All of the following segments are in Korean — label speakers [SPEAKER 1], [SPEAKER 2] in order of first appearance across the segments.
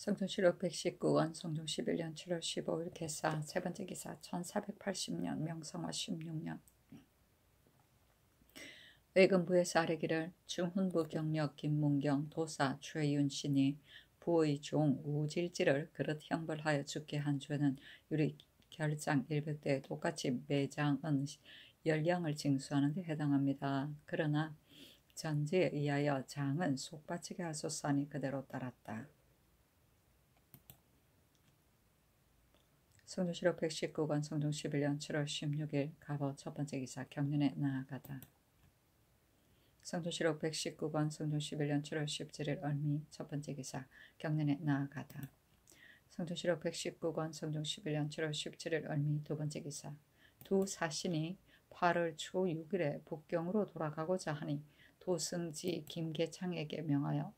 [SPEAKER 1] 성종실록 119권 성종 11년 7월 15일 개사 세 번째 기사 1480년 명성화 16년 의금부에서 아뢰기를 중훈부 경력 김문경 도사 최윤신이 부의 종 우질지를 그릇 형벌하여 죽게 한 죄는 유리 결장 100대에 똑같이 매장은 열량을 징수하는 데 해당합니다. 그러나 전제에 의하여 장은 속바치게 하소서하니 그대로 따랐다. 성종실록 119권 성종 11년 7월 16일 갑오 첫 번째 기사 경륜에 나아가다. 성종실록 119권 성종 11년 7월 17일 을미 첫 번째 기사 경륜에 나아가다. 성종실록 119권 성종 11년 7월 17일 을미 두 번째 기사 두 사신이 8월 초 6일에 북경으로 돌아가고자 하니 도승지 김계창에게 명하여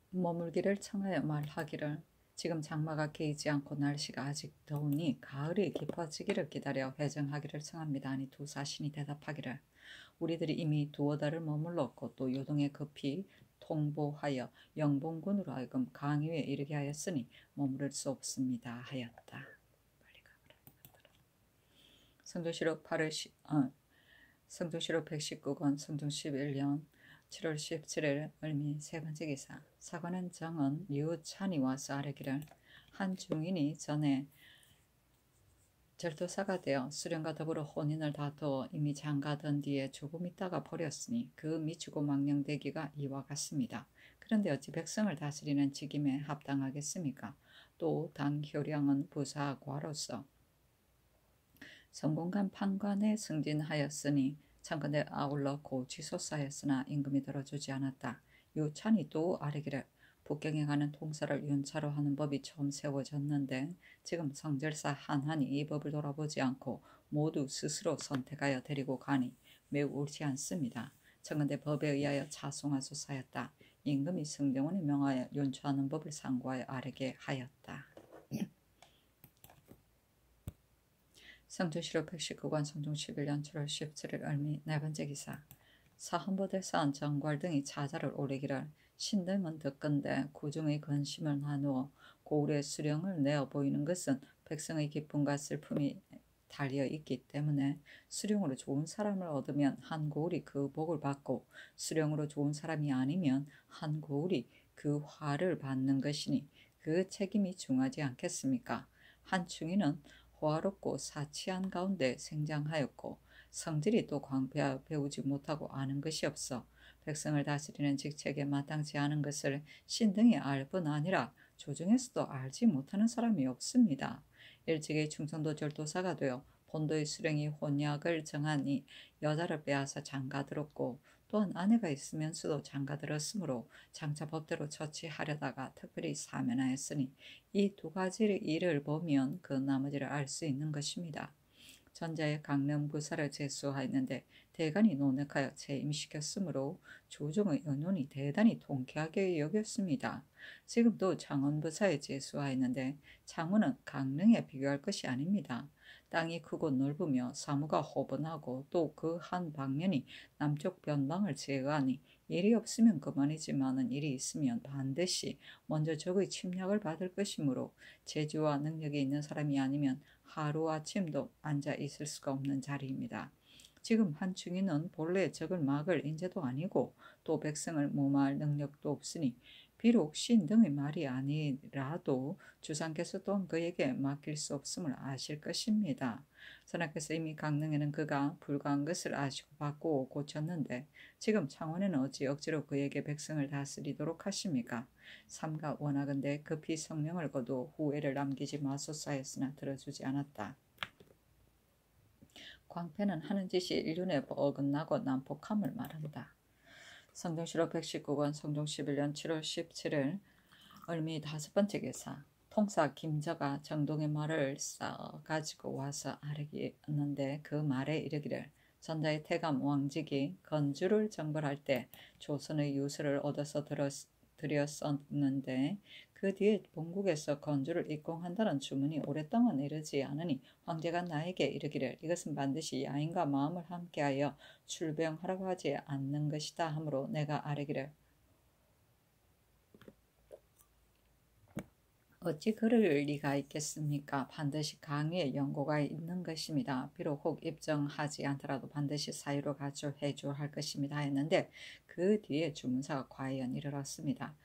[SPEAKER 1] 머물기를 청하여 말하기를 지금 장마가 개이지 않고 날씨가 아직 더우니 가을이 깊어지기를 기다려 회정하기를 청합니다. 하니 두 사신이 대답하기를 우리들이 이미 두어 달을 머물렀고 또 요동에 급히 통보하여 영봉군으로 하여금 강유에 이르게 하였으니 머무를 수 없습니다 하였다. 성종실록 119권 성종 11년 7월 17일 을미 세 번째 기사 사관원 정은 유찬이 와서 아뢰기를 한 중인이 전에 절도사가 되어 수령과 더불어 혼인을 다투어 이미 장가던 뒤에 조금 있다가 버렸으니 그 미치고 망령되기가 이와 같습니다. 그런데 어찌 백성을 다스리는 직임에 합당하겠습니까? 또 당효령은 부사과로서 성공간 판관에 승진하였으니 참건대 아울러 고취소사였으나 임금이 들어주지 않았다. 유찬이 또 아뢰기를 북경에 가는 통사를 윤차로 하는 법이 처음 세워졌는데 지금 성절사 한한이 이 법을 돌아보지 않고 모두 스스로 선택하여 데리고 가니 매우 옳지 않습니다. 참건대 법에 의하여 차송하소사였다. 임금이 승정원에 명하여 윤차하는 법을 상고하여 아뢰게 하였다. 성종실록 119권 성종 11년 7월 17일 을미 네 번째 기사 사헌부대사원 정괄 등이 차자를 올리기를 신등은 듣건대 구중의 근심을 나누어 고을의 수령을 내어 보이는 것은 백성의 기쁨과 슬픔이 달려 있기 때문에 수령으로 좋은 사람을 얻으면 한 고을이 그 복을 받고 수령으로 좋은 사람이 아니면 한 고을이 그 화를 받는 것이니 그 책임이 중하지 않겠습니까? 한 충이는 호화롭고 사치한 가운데 생장하였고 성질이 또 광배하여 배우지 못하고 아는 것이 없어 백성을 다스리는 직책에 마땅치 않은 것을 신등이 알 뿐 아니라 조중에서도 알지 못하는 사람이 없습니다. 일찍이 충청도 절도사가 되어 본도의 수령이 혼약을 정하니 여자를 빼앗아 장가들었고 또한 아내가 있으면서도 장가들었으므로 장차 법대로 처치하려다가 특별히 사면하였으니 이 두 가지의 일을 보면 그 나머지를 알 수 있는 것입니다. 전자의 강릉부사를 제수하였는데 대간이 논역하여 재임시켰으므로 조정의 의논이 대단히 통쾌하게 여겼습니다. 지금도 창원부사에 제수하였는데 창원은 강릉에 비교할 것이 아닙니다. 땅이 크고 넓으며 사무가 호번하고 또 그 한 방면이 남쪽 변방을 제어하니 일이 없으면 그만이지만은 일이 있으면 반드시 먼저 적의 침략을 받을 것이므로 재주와 능력이 있는 사람이 아니면 하루아침도 앉아 있을 수가 없는 자리입니다. 지금 한충이는 본래 적을 막을 인재도 아니고 또 백성을 무마할 능력도 없으니 비록 신등의 말이 아니라도 주상께서 또한 그에게 맡길 수 없음을 아실 것입니다. 선하께서 이미 강릉에는 그가 불가한 것을 아시고 바꾸고 고쳤는데 지금 창원에는 어찌 억지로 그에게 백성을 다스리도록 하십니까? 삼가 원하건대 급히 성명을 거두 후회를 남기지 마소사였으나 들어주지 않았다. 광패는 하는 짓이 인륜에 어긋나고 난폭함을 말한다. 성종실록 119권 성종 11년 7월 17일 을미 다섯 번째 기사 통사 김저가 정동의 말을 가지고 와서 아뢰기였는데 그 말에 이르기를 전자의 태감 왕직이 건주를 정벌할 때 조선의 유서를 얻어서 드렸었는데 그 뒤에 본국에서 건주를 입공한다는 주문이 오랫동안 이르지 않으니 황제가 나에게 이르기를 이것은 반드시 야인과 마음을 함께하여 출병하라고 하지 않는 것이다 하므로 내가 아뢰기를 어찌 그럴 리가 있겠습니까? 반드시 강의에 연고가 있는 것입니다. 비록 혹 입증하지 않더라도 반드시 사유로 가출해 줘야 할 것입니다 했는데 그 뒤에 주문사가 과연 이르렀습니다.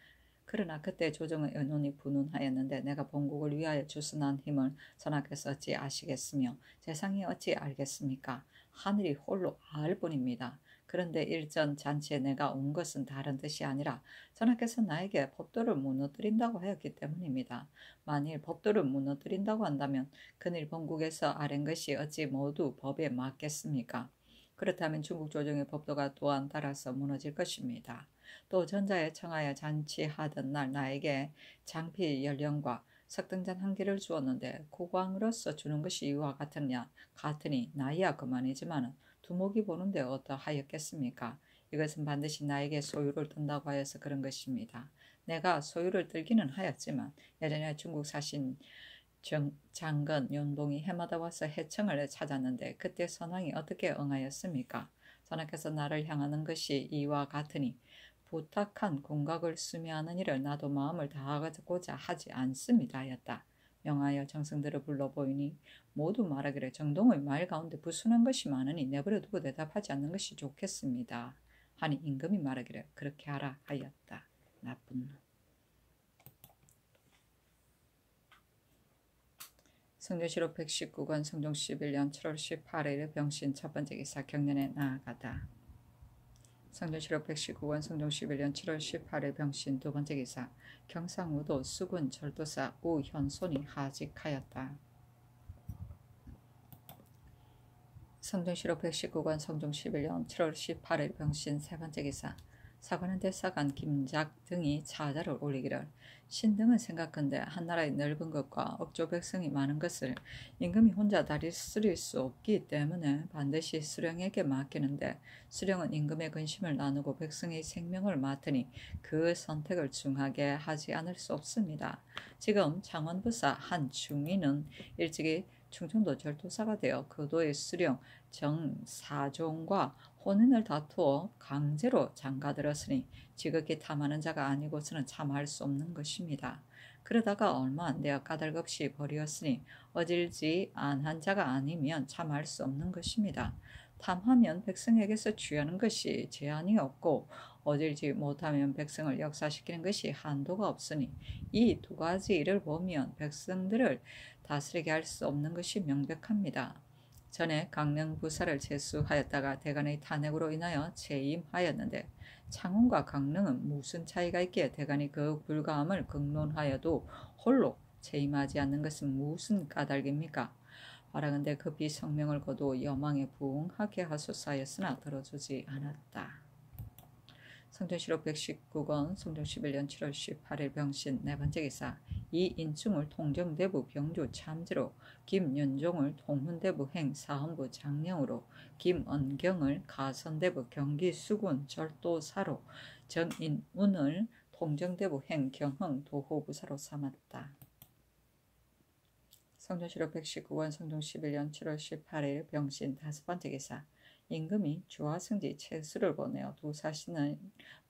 [SPEAKER 1] 그러나 그때 조정의 의논이 분운하였는데 내가 본국을 위하여 주선한 힘을 전하께서 어찌 아시겠으며 세상이 어찌 알겠습니까? 하늘이 홀로 알 뿐입니다. 그런데 일전 잔치에 내가 온 것은 다른 뜻이 아니라 전하께서 나에게 법도를 무너뜨린다고 하였기 때문입니다. 만일 법도를 무너뜨린다고 한다면 그늘 본국에서 아랜 것이 어찌 모두 법에 맞겠습니까? 그렇다면 중국 조정의 법도가 또한 따라서 무너질 것입니다. 또 전자에 청하여 잔치하던 날 나에게 장피 연령과 석등잔 한 개를 주었는데 국왕으로서 주는 것이 이와 같으니 나이야 그만이지만 두목이 보는데 어떠하였겠습니까? 이것은 반드시 나에게 소유를 뜬다고 하여서 그런 것입니다. 내가 소유를 들기는 하였지만 예전에 중국 사신 장건 연봉이 해마다 와서 해청을 찾았는데 그때 선왕이 어떻게 응하였습니까? 전하께서 나를 향하는 것이 이와 같으니 부탁한 공각을 수매하는 일을 나도 마음을 다하고자 하지 않습니다 하였다. 명하여 정승들을 불러 보이니 모두 말하기를 정동의 말 가운데 부순한 것이 많으니 내버려 두고 대답하지 않는 것이 좋겠습니다. 하니 임금이 말하기를 그렇게 하라 하였다. 나쁜 놈. 성조실록 119권 성종 11년 7월 18일 병신 첫 번째 기사 경련에 나아가다. 성조실록 119권 성종 11년 7월 18일 병신 두 번째 기사 경상우도 수군 절도사 우현손이 하직하였다. 성종실록 119권 성종 11년 7월 18일 병신 세 번째 기사 사관은 대사관 김작 등이 차자를 올리기를 신등은 생각건대 한나라의 넓은 것과 억조 백성이 많은 것을 임금이 혼자 다스릴 수 없기 때문에 반드시 수령에게 맡기는데 수령은 임금의 근심을 나누고 백성의 생명을 맡으니 그 선택을 중하게 하지 않을 수 없습니다. 지금 창원부사 한 중위는 일찍이 충청도 절도사가 되어 그 도의 수령 정사종과 혼인을 다투어 강제로 장가들었으니 지극히 탐하는 자가 아니고서는 참할 수 없는 것입니다. 그러다가 얼마 안 되어 까닭없이 버리었으니 어질지 안한 자가 아니면 참할 수 없는 것입니다. 탐하면 백성에게서 취하는 것이 제한이 없고 어질지 못하면 백성을 역사시키는 것이 한도가 없으니 이 두 가지 일을 보면 백성들을 다스리게 할 수 없는 것이 명백합니다. 전에 강릉부사를 제수하였다가 대간의 탄핵으로 인하여 재임하였는데 창원과 강릉은 무슨 차이가 있기에 대간이 그 불가함을 극론하여도 홀로 재임하지 않는 것은 무슨 까닭입니까? 바라건대 급히 성명을 거두 여망에 부응하게 하소서 하였으나 들어주지 않았다. 성종실록 119권 성종 11년 7월 18일 병신 네 번째 기사 이인충을 통정대부 병주 참지로 김윤종을 통훈대부 행사헌부 장령으로 김언경을 가선대부 경기수군 절도사로 정인운을 통정대부 행경흥 도호부사로 삼았다. 성종실록 119권 성종 11년 7월 18일 병신 다섯 번째 기사 임금이 주하승지 채수를 보내어 두 사신을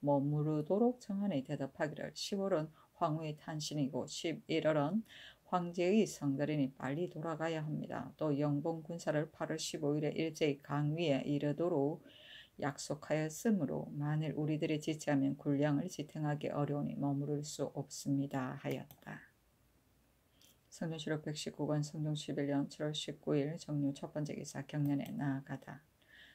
[SPEAKER 1] 머무르도록 정하니 대답하기를 10월은 황후의 탄신이고 11월은 황제의 성들이니 빨리 돌아가야 합니다. 또 영봉 군사를 8월 15일에 일제히 강위에 이르도록 약속하였으므로 만일 우리들이 지체하면 군량을 지탱하기 어려우니 머무를 수 없습니다 하였다. 성종실록 119권 성종 11년 7월 19일 정류 첫 번째 기사 경련에 나아가다.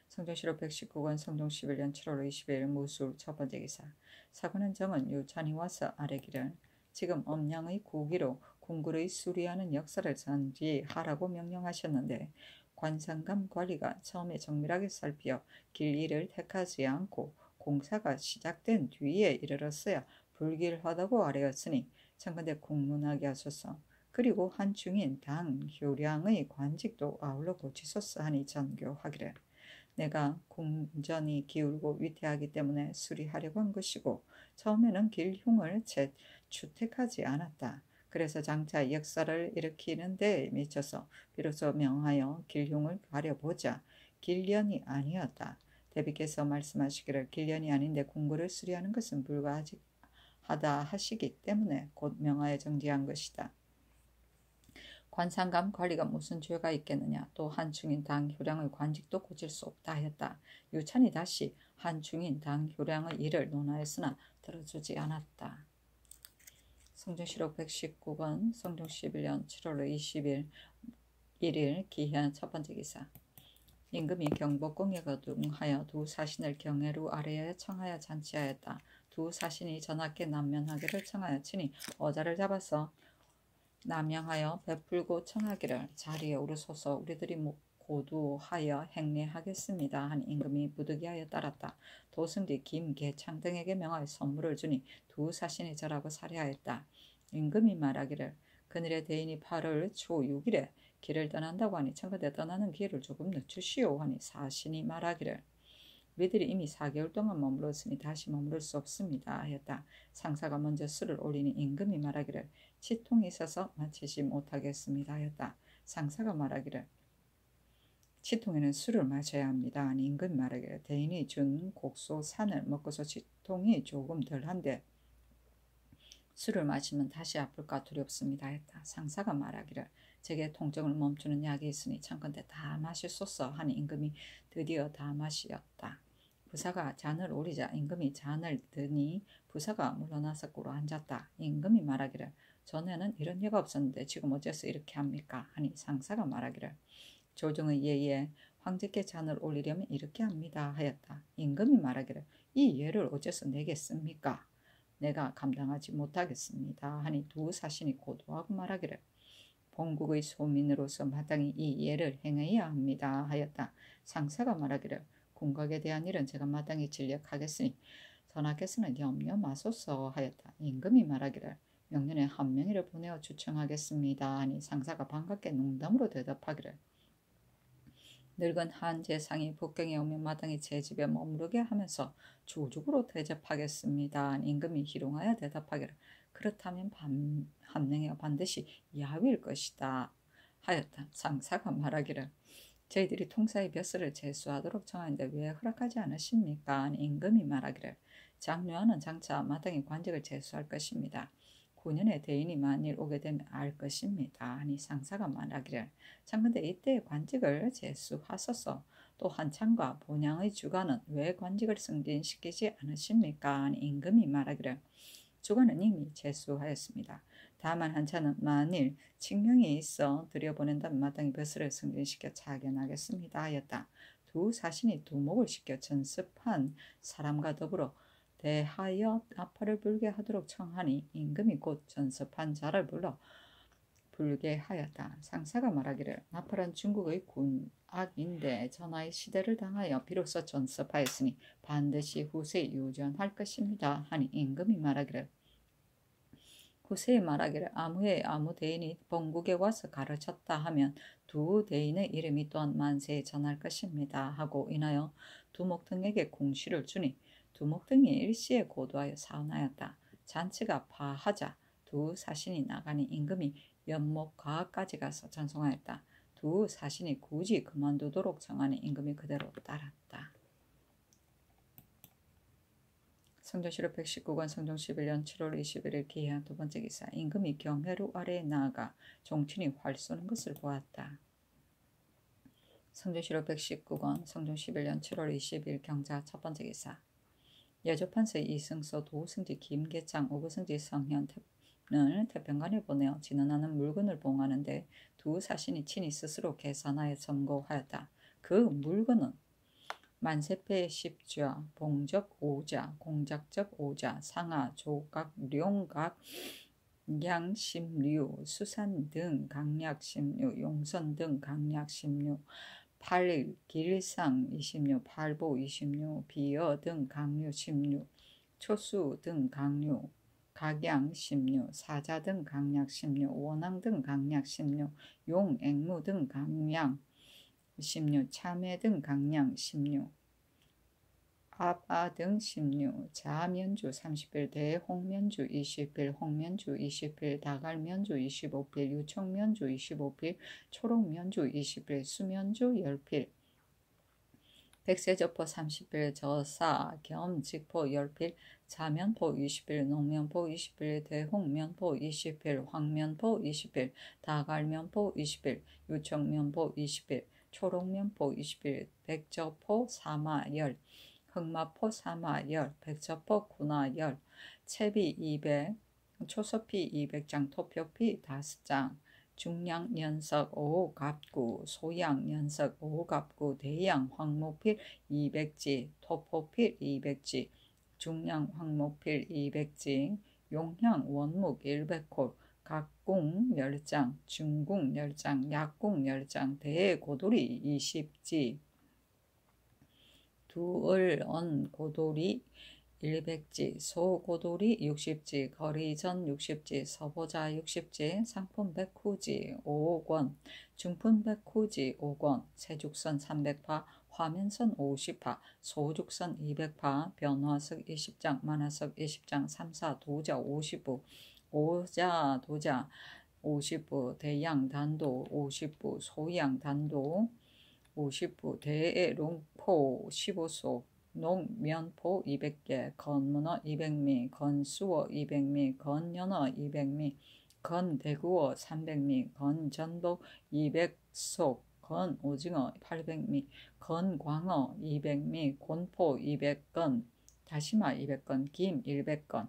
[SPEAKER 1] 성종실록 119권 성종 11년 7월 20일 무술 첫 번째 기사 사관은 정은 유찬이 와서 아뢰기를 지금 엄량의 고기로 궁굴의 수리하는 역사를 전지하라고 명령하셨는데 관상감 관리가 처음에 정밀하게 살피어 길이를 택하지 않고 공사가 시작된 뒤에 이르렀어야 불길하다고 아뢰었으니 청컨대 공문하게 하소서. 그리고 한 중인 당 효량의 관직도 아울러 고치소서 하니 전교하기를 내가 궁전이 기울고 위태하기 때문에 수리하려고 한 것이고 처음에는 길흉을 채 추택하지 않았다. 그래서 장차 역사를 일으키는 데 미쳐서 비로소 명하여 길흉을 가려보자. 길련이 아니었다. 대비께서 말씀하시기를 길련이 아닌데 궁궐을 수리하는 것은 불가하지 하다 하시기 때문에 곧 명하여 정지한 것이다. 관상감 관리가 무슨 죄가 있겠느냐. 또 한충인 당 효량의 관직도 고칠 수 없다 하였다. 유찬이 다시 한충인 당 효량의 일을 논하였으나 들어주지 않았다. 성종실록 119권 성종 11년 7월 20일 1일 기현 첫 번째 기사. 임금이 경복궁에 거둥하여 두 사신을 경회루 아래에 청하여 잔치하였다. 두 사신이 전하께 남면하기를 청하여 친히 어자를 잡아서 남양하여 베풀고 청하기를 자리에 오르소서 우리들이 고두하여 행례하겠습니다. 한 임금이 부득이하여 따랐다. 도승지 김계창 등에게 명하여 선물을 주니 두 사신이 절하고 살해하였다. 임금이 말하기를 그늘의 대인이 8월 초 6일에 길을 떠난다고 하니 청컨대 떠나는 기회를 조금 늦추시오 하니 사신이 말하기를 우리들이 이미 4개월 동안 머물렀으니 다시 머무를 수 없습니다 하였다. 상사가 먼저 술을 올리니 임금이 말하기를 치통이 있어서 마치지 못하겠습니다 하였다. 상사가 말하기를 치통에는 술을 마셔야 합니다 하니 임금이 말하기를 대인이 준 곡소 산을 먹고서 치통이 조금 덜한데 술을 마시면 다시 아플까 두렵습니다 했다. 상사가 말하기를 제게 통증을 멈추는 약이 있으니 청컨대 다 마시소서 하니 임금이 드디어 다 마시었다. 부사가 잔을 오리자 임금이 잔을 드니 부사가 물러나서 꿇어 앉았다. 임금이 말하기를 전에는 이런 예가 없었는데 지금 어째서 이렇게 합니까? 하니 상사가 말하기를 조정의 예에 황제께 잔을 올리려면 이렇게 합니다 하였다. 임금이 말하기를 이 예를 어째서 내겠습니까? 내가 감당하지 못하겠습니다 하니 두 사신이 고도하고 말하기를 본국의 소민으로서 마땅히 이 예를 행해야 합니다 하였다. 상사가 말하기를 궁각에 대한 일은 제가 마땅히 진력하겠으니 전하께서는 염려 마소서 하였다. 임금이 말하기를 명년에 한 명이를 보내어 추청하겠습니다 하니 상사가 반갑게 농담으로 대답하기를 늙은 한 재상이 북경에 오면 마땅히 제 집에 머무르게 하면서 조직으로 대접하겠습니다 하니 임금이 희롱하여 대답하기를 그렇다면 한 명이 반드시 야위일 것이다 하였다. 상사가 말하기를 저희들이 통사의 벼슬을 제수하도록 청하는데 왜 허락하지 않으십니까? 하니 임금이 말하기를 장려하는 장차 마땅히 관직을 제수할 것입니다. 9년의 대인이 만일 오게 되면 알 것입니다 하니 상사가 말하기를 장근데 이때의 관직을 제수하소서. 또 한창과 본향의 주관은 왜 관직을 승진시키지 않으십니까? 하니 임금이 말하기를 주관은 이미 제수하였습니다. 다만 한차는 만일 칙명이 있어 들여보낸다면 마땅히 벼슬을 승진시켜 차견하겠습니다 하였다. 두 사신이 두목을 시켜 전습한 사람과 더불어 대하여 나팔을 불게 하도록 청하니 임금이 곧 전습한 자를 불러 불게 하였다. 상사가 말하기를 나팔은 중국의 군악인데 전하의 시대를 당하여 비로소 전습하였으니 반드시 후세에 유전할 것입니다 하니 임금이 말하기를 후세에 말하기를 아무에 아무 대인이 본국에 와서 가르쳤다 하면 두 대인의 이름이 또한 만세에 전할 것입니다 하고 인하여 두목 등에게 공시를 주니 두목 등이 일시에 고도하여 사언하였다. 잔치가 파하자 두 사신이 나가니 임금이 연못 가까지 가서 전송하였다. 두 사신이 굳이 그만두도록 정하니 임금이 그대로 따랐다. 성종실록 119권 성종 11년 7월 21일 기해한 두 번째 기사. 임금이 경회루 아래에 나아가 종친이 활 쏘는 것을 보았다. 성종실록 119권 성종 11년 7월 20일 경자 첫 번째 기사. 여조판서 이승서 도승지 김계창 오거승지 성현을 태평관에 보내어 진언하는 물건을 봉하는데 두 사신이 친히 스스로 계산하여 점거하였다. 그 물건은 만세패 십좌, 봉적 오자, 공작적 오자, 상하, 조각, 룡각, 양심류, 수산 등 강약 16, 용선 등 강약 16, 8일, 길상 26, 팔보 26, 비어 등 강류 16, 초수 등 강류, 각양 16, 사자 등 강약 16, 원앙 등 강약 16, 용, 앵무 등 강약 16, 참외 등 강량 16, 압아 등 16, 자면주 30필, 대홍면주 20필, 홍면주 20필, 다갈면주 25필, 유청면주 25필, 초록면주 20필, 수면주 10필, 백세저포 30필 저사 겸 직포 10필 자면포 20필 농면포 20필 대홍면포 20필 황면포 20필 다갈면포 20필 유청면포 20필 초록면포 20필 백저포 사마열 흑마포 사마열 백저포 군화열 채비 200 초서피 200장 토표피 5장 중량 연석 5갑구 소양 연석 5갑구 대양 황모필 200지 토포필 200지 중량 황모필 200지 용향 원묵 100홀 각궁 10장 중궁 10장 약궁 10장 대고돌이 20지 두을언 고돌이 100지, 소고돌이 60지, 거리전 60지, 서보자 60지, 상품 100후지 5억 원, 중품 100후지 5억 원, 세죽선 300파, 화면선 50파, 소죽선 200파, 변화석 20장, 만화석 20장, 3사 도자 50부, 오자 도자 50부, 대양 단도 50부, 소양 단도 50부, 대롱포 15소, 농면포 200개, 건문어 200미, 건수어 200미, 건연어 200미, 건대구어 300미, 건전복 200속, 건오징어 800미, 건광어 200미, 곤포 200건, 다시마 200건, 김 100건,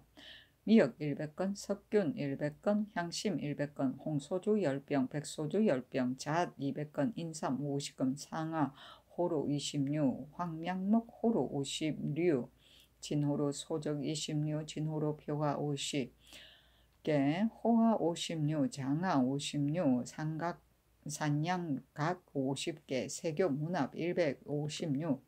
[SPEAKER 1] 미역 100건, 석균 100건, 향심 100건, 홍소주 10병, 백소주 10병, 잣 200건, 인삼 50건, 상아 호루 26, 황량목 호루 50류, 진호루 소적 20류, 진호루 표화 50개, 호화 50류, 장아 50류, 삼각 산양각 50개, 세교 문합 156,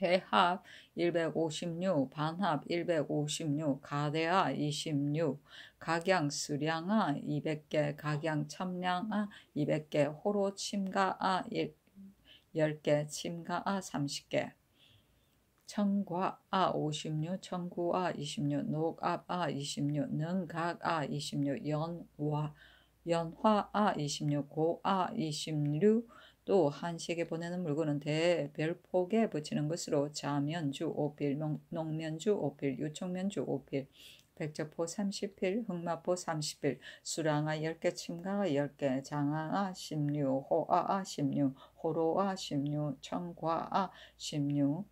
[SPEAKER 1] 회합 156, 반합 156, 가대아 26, 각양 수량아 200개, 각양 첨량아 200개, 호로 침가아 10개, 침가아 30개, 청과아 56, 청구아 26, 녹압아 26, 능각아 26, 연화아 26, 고아 26, 또 한식에 보내는 물건은 대별폭에 붙이는 것으로 자면주 5필, 농면주 5필, 유청면주 5필, 백저포 30필, 흑마포 30필, 수량아 10개, 침가아 10개, 장아아 16, 호아아 16, 호로아 16, 청과아 16,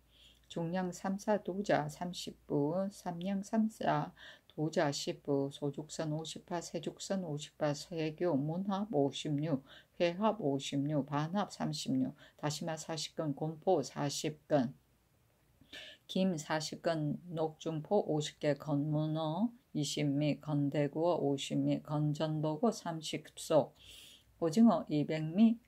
[SPEAKER 1] 중량 3사 도자 30부, 삼량 3사 도자 10부, 소죽선 50파, 세죽선 50파, 세교 문합 56, 회합 56, 반합 36, 다시마 40건, 곤포 40건, 김 40건, 녹중포 50개, 건문어 20미, 건대구어 50미, 건전보고 30소, 오징어 200미,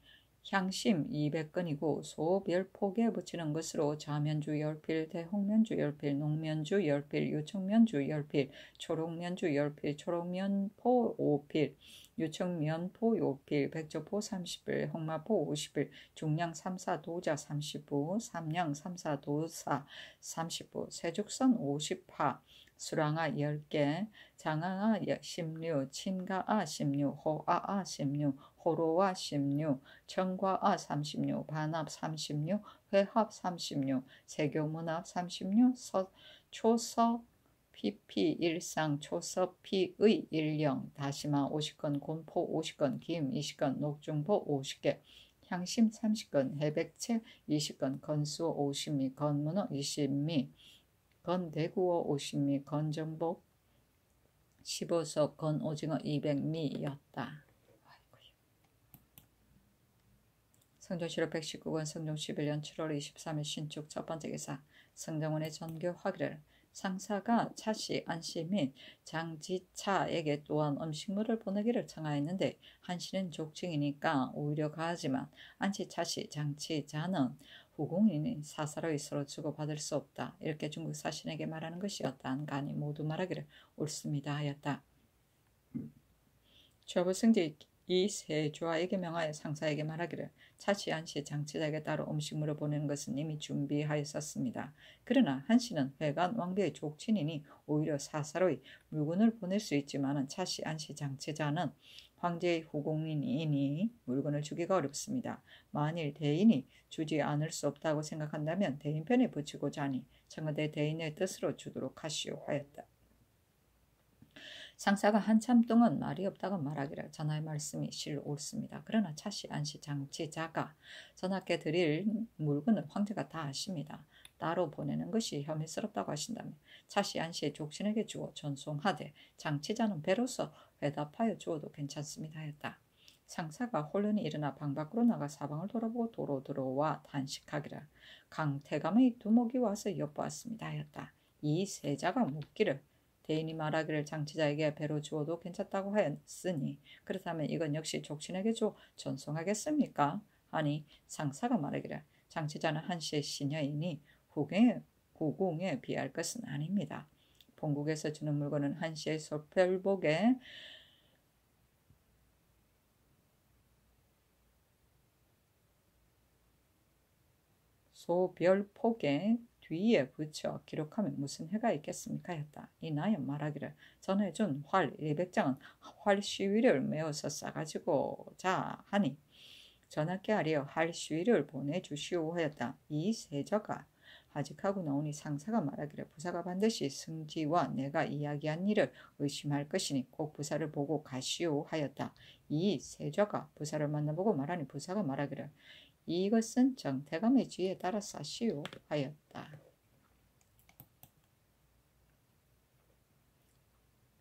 [SPEAKER 1] 향심 200건이고 소별폭에 붙이는 것으로 자면주 10필, 대홍면주 10필, 농면주 10필, 유청면주 10필, 초록면주 10필, 초록면포 5필, 유청면포 5필, 백조포 30필, 흑마포 50필, 중량 3사 도자 30부, 삼량 3사 도사 30부, 세죽선 50파, 수량아 10개, 장아아 16, 침가아 16, 호아아 16, 호로아 16, 청과아 36, 반합 36, 회합 36, 세교문합 36, 초서 PP 일상 초서 P의 일령, 다시마 50건, 곤포 50건, 김 20건, 녹중포 50개, 향심 30건, 해백채 20건, 건수어 50미, 건문어 20미, 건대구어 50미, 건전복 15석, 건오징어 200미였다. 성종실록 119권 성종 11년 7월 23일 신축 첫 번째 기사 성정원의 전교 화기를 상사가 차씨, 안씨 및 장지차에게 또한 음식물을 보내기를 청하였는데 한씨는 족증이니까 오히려 가하지만 안씨, 차씨, 장치자는 후궁이니 사사로이 서로 주고받을 수 없다. 이렇게 중국 사신에게 말하는 것이었다. 안간이 모두 말하기를 옳습니다 하였다. 좌부승지 이 세조아에게 명하여 상사에게 말하기를 차씨, 안씨, 장치자에게 따로 음식물을 보내는 것은 이미 준비하였었습니다. 그러나 한씨는 회관 왕비의 족친이니 오히려 사사로이 물건을 보낼 수 있지만 차씨, 안씨, 장치자는 황제의 후공인이니 물건을 주기가 어렵습니다. 만일 대인이 주지 않을 수 없다고 생각한다면 대인편에 붙이고자 하니 청와대 대인의 뜻으로 주도록 하시오 하였다. 상사가 한참 동안 말이 없다고 말하기를 전하의 말씀이 실로 옳습니다. 그러나 차씨 안씨 장치자가 전하께 드릴 물건을 황제가 다 아십니다. 따로 보내는 것이 혐의스럽다고 하신다면 차씨 안씨의 족신에게 주어 전송하되 장치자는 배로서 회답하여 주어도 괜찮습니다 하였다. 상사가 혼란이 일어나 방 밖으로 나가 사방을 돌아보고 도로 들어와 단식하기를 강태감의 두목이 와서 엿보았습니다 하였다. 이 세자가 묻기를 대인이 말하기를 장치자에게 배로 주어도 괜찮다고 하였으니 그렇다면 이건 역시 족신에게 줘 전송하겠습니까? 하니 상사가 말하기를 장치자는 한시의 시녀이니 후궁에 비할 것은 아닙니다. 본국에서 주는 물건은 한시의 소별폭에 뒤에 붙여 기록하면 무슨 해가 있겠습니까? 했다. 이나연 말하기를 전해준 활 200장은 활 시위를 메어서 싸가지고 자 하니 전하께 하려 활 시위를 보내주시오 하였다. 이 세자가 하직하고 나오니 상사가 말하기를 부사가 반드시 승지와 내가 이야기한 일을 의심할 것이니 꼭 부사를 보고 가시오 하였다. 이 세자가 부사를 만나보고 말하니 부사가 말하기를 이것은 정태감의 지혜에 따라 싸시오 하였다.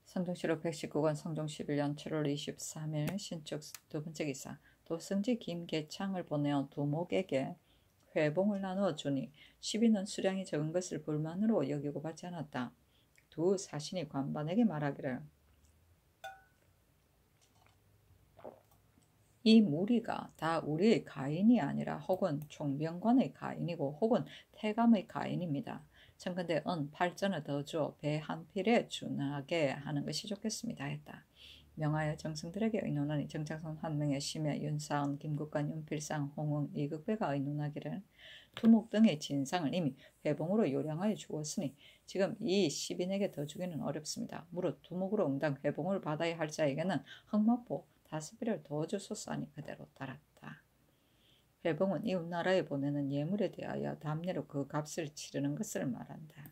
[SPEAKER 1] 성종실록 119권 성종 11년 7월 23일 신축 두 번째 기사 도승지 김계창을 보내어 두목에게 회봉을 나누어 주니 시비는 수량이 적은 것을 불만으로 여기고 받지 않았다. 두 사신이 관반에게 말하기를 이 무리가 다 우리의 가인이 아니라 혹은 총병관의 가인이고 혹은 태감의 가인입니다. 청근대 은 8전을 더 주어 배 한 필에 준하게 하는 것이 좋겠습니다 했다. 명하여 정승들에게 의논하니 정창선 한 명의 심해 윤사은 김국관 윤필상 홍응 이극배가 의논하기를 두목 등의 진상을 이미 회봉으로 요량하여 주었으니 지금 이 시빈에게 더 주기는 어렵습니다. 무릇 두목으로 응당 회봉을 받아야 할 자에게는 흑마포 5배를 더 주소서 하니 그대로 따랐다. 회봉은 이웃나라에 보내는 예물에 대하여 담례로 그 값을 치르는 것을 말한다.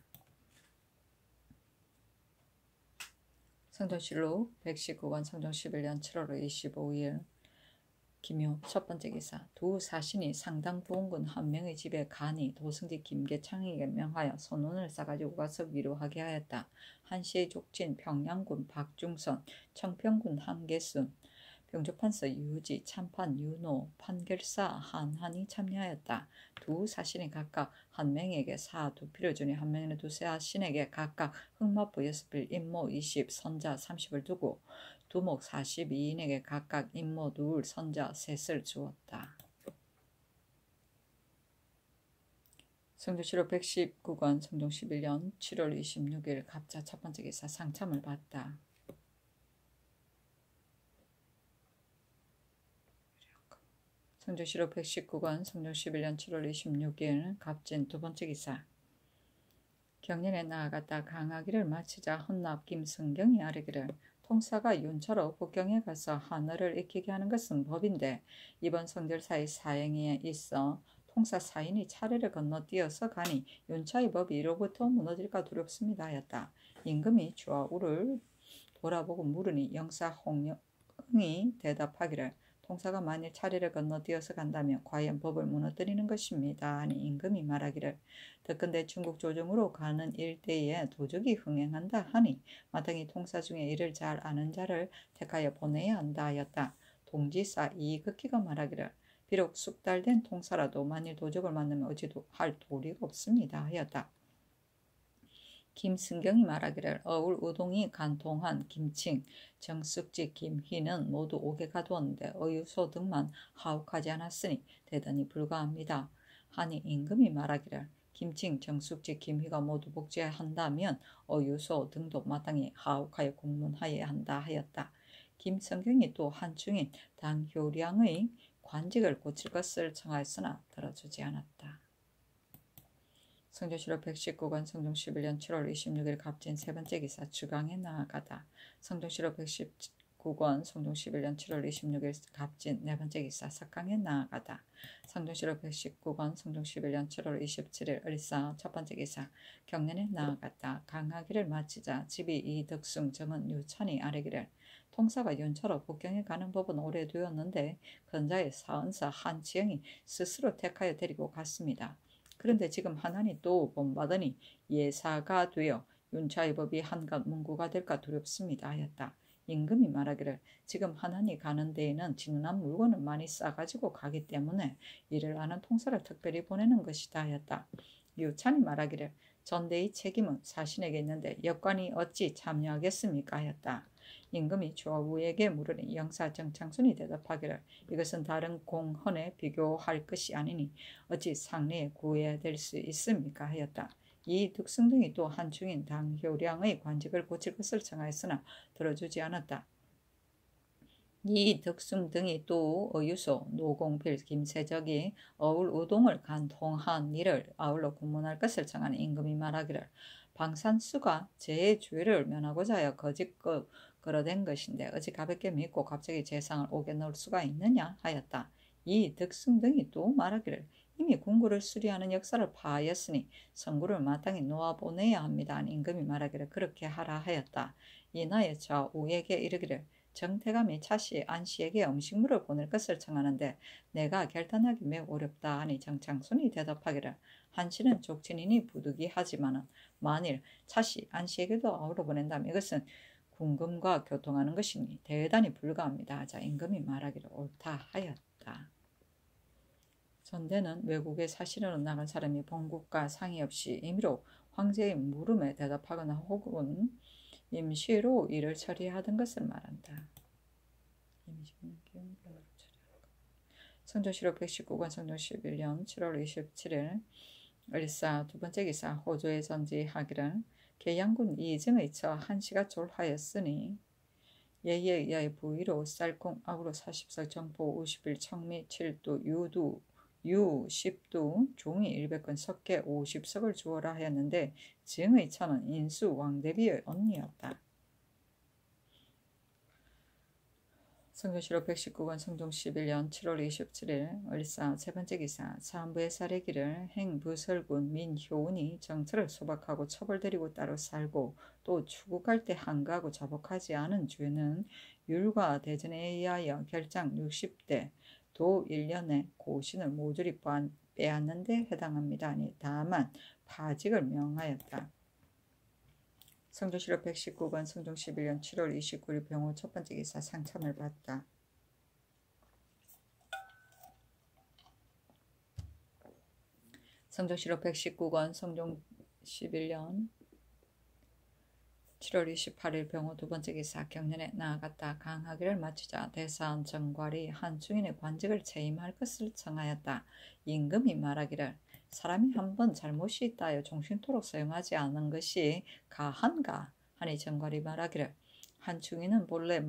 [SPEAKER 1] 성종실록 119권 성종 11년 7월 25일 김효 첫 번째 기사 두 사신이 상당 부원군 한 명의 집에 가니 도승지 김계창에게 명하여 선원을 싸가지고 가서 위로하게 하였다. 한시의 족친 평양군 박중선, 청평군 한계순, 병조판서 유지, 참판 윤호, 판결사 한한이 참여하였다. 두 사신이 각각 한 명에게 사 2필을 주니 한 명의 두 사신에게 각각 흑마포 6필, 임모 20, 선자 30을 두고 두목 42인에게 각각 임모 2, 선자 3을 주었다. 성종실록 119권 성종 11년 7월 26일 갑자 첫 번째 기사 상참을 받다. 성종실록 119권 성종 11년 7월 26일 갑진 두 번째 기사 경년에 나아갔다 강하기를 마치자 헌납 김승경이 아뢰기를 통사가 윤처로 국경에 가서 하늘을 익히게 하는 것은 법인데 이번 성결사의 사행에 있어 통사 사인이 차례를 건너뛰어서 가니 윤차의 법이 이로부터 무너질까 두렵습니다 하였다. 임금이 좌우를 돌아보고 물으니 영사 홍영이 대답하기를 통사가 만일 차례를 건너뛰어서 간다면 과연 법을 무너뜨리는 것입니다. 하니 임금이 말하기를 듣건대 중국 조정으로 가는 일대에 도적이 흥행한다 하니 마땅히 통사 중에 이를 잘 아는 자를 택하여 보내야 한다 하였다. 동지사 이극희가 말하기를 비록 숙달된 통사라도 만일 도적을 만나면 어찌도 할 도리가 없습니다 하였다. 김승경이 말하기를 어울 우동이 간통한 김칭, 정숙지 김희는 모두 옥에 가두었는데 어유소 등만 하욱하지 않았으니 대단히 불가합니다. 하니 임금이 말하기를 김칭, 정숙지, 김희가 모두 복제한다면 어유소 등도 마땅히 하욱하여 공문하여야 한다 하였다. 김성경이 또 한충인 당효량의 관직을 고칠 것을 청하였으나 들어주지 않았다. 성종실록 119권 성종 11년 7월 26일 갑진 세 번째 기사 주강에 나아가다. 성종실록 119 119권 성종 11년 7월 26일 갑진 네 번째 기사 석강에 나아가다. 성종실록 119권 성종 11년 7월 27일 을사 첫 번째 기사 경년에 나아갔다. 강하기를 마치자 집이 이덕숭 정은 유찬이 아래기를 통사가 윤처로 북경에 가는 법은 오래되었는데 근자의 사은사 한치영이 스스로 택하여 데리고 갔습니다. 그런데 지금 한한이 또 본받으니 예사가 되어 윤차의 법이 한갓 문구가 될까 두렵습니다 하였다. 임금이 말하기를 지금 한한이 가는 데에는 진운한 물건을 많이 싸가지고 가기 때문에 이를 아는 통사를 특별히 보내는 것이다 하였다. 유찬이 말하기를 전대의 책임은 사신에게 있는데 역관이 어찌 참여하겠습니까 하였다. 임금이 좌우에게 물으니 영사 정창순이 대답하기를 이것은 다른 공헌에 비교할 것이 아니니 어찌 상례에 구해야 될 수 있습니까 하였다. 이 득승 등이 또 한충인 당효량의 관직을 고칠 것을 청하였으나 들어주지 않았다. 이 득승 등이 또 어유소, 노공필, 김세적이 어울 우동을 간통한 일을 아울러 공문할 것을 청하는 임금이 말하기를 방산수가 제 죄를 면하고자 하여 거짓 걸어댄 것인데 어찌 가볍게 믿고 갑자기 재상을 옥에 넣을 수가 있느냐 하였다. 이 득승 등이 또 말하기를 이미 궁구를 수리하는 역사를 파하였으니 선구를 마땅히 놓아보내야 합니다. 임금이 말하기를 그렇게 하라 하였다. 이나의 좌우에게 이르기를 정태감이 차씨 안씨에게 음식물을 보낼 것을 청하는데 내가 결단하기 매우 어렵다 하니 정창순이 대답하기를 한씨는 족친이니 부득이하지만은 만일 차씨 안씨에게도 아우러 보낸다면 이것은 궁금과 교통하는 것이니 대단히 불가합니다 하자 임금이 말하기를 옳다 하였다. 전대는 외국에 사실으로 나간 사람이 본국과 상의 없이 임의로 황제의 물음에 대답하거나 혹은 임시로 일을 처리하던 것을 말한다. 성종실록 119권 성종 11년 7월 27일 을사 두 번째 기사 호조에 전지하기를 계양군 이증의 처 한씨가 졸하였으니 예에 의하여 부위로 쌀궁 아우로 40석 정포 50일 청미 7도 유두 유 10도 종이 100건 석계 50석을 주어라 하였는데 증의 처는 인수 왕대비의 언니였다. 성종실록 119권 성종 11년 7월 27일 을사 세 번째 기사 사한부의 사례기를 행부설군 민효운이 정처를 소박하고 처벌드리고 따로 살고 또 추국할 때 한가하고 자복하지 않은 죄는 율과 대전에 의하여 결장 60대 도 1년에 고신을 모조리 빼앗는 데 해당합니다. 아니 다만 파직을 명하였다. 성종실록 119권 성종 11년 7월 29일 병호 첫 번째 기사 상참을 받다. 성종실록 119권 성종 11년 7월 28일 병호 두 번째 기사 경년에 나아갔다. 강하기를 마치자 대사한 정괄이 한충인의 관직을 재임할 것을 청하였다. 임금이 말하기를 사람이 한번 잘못이 있다 하여 종신토록 사용하지 않은 것이 가한가 하니 정괄이 말하기를 한충인은 본래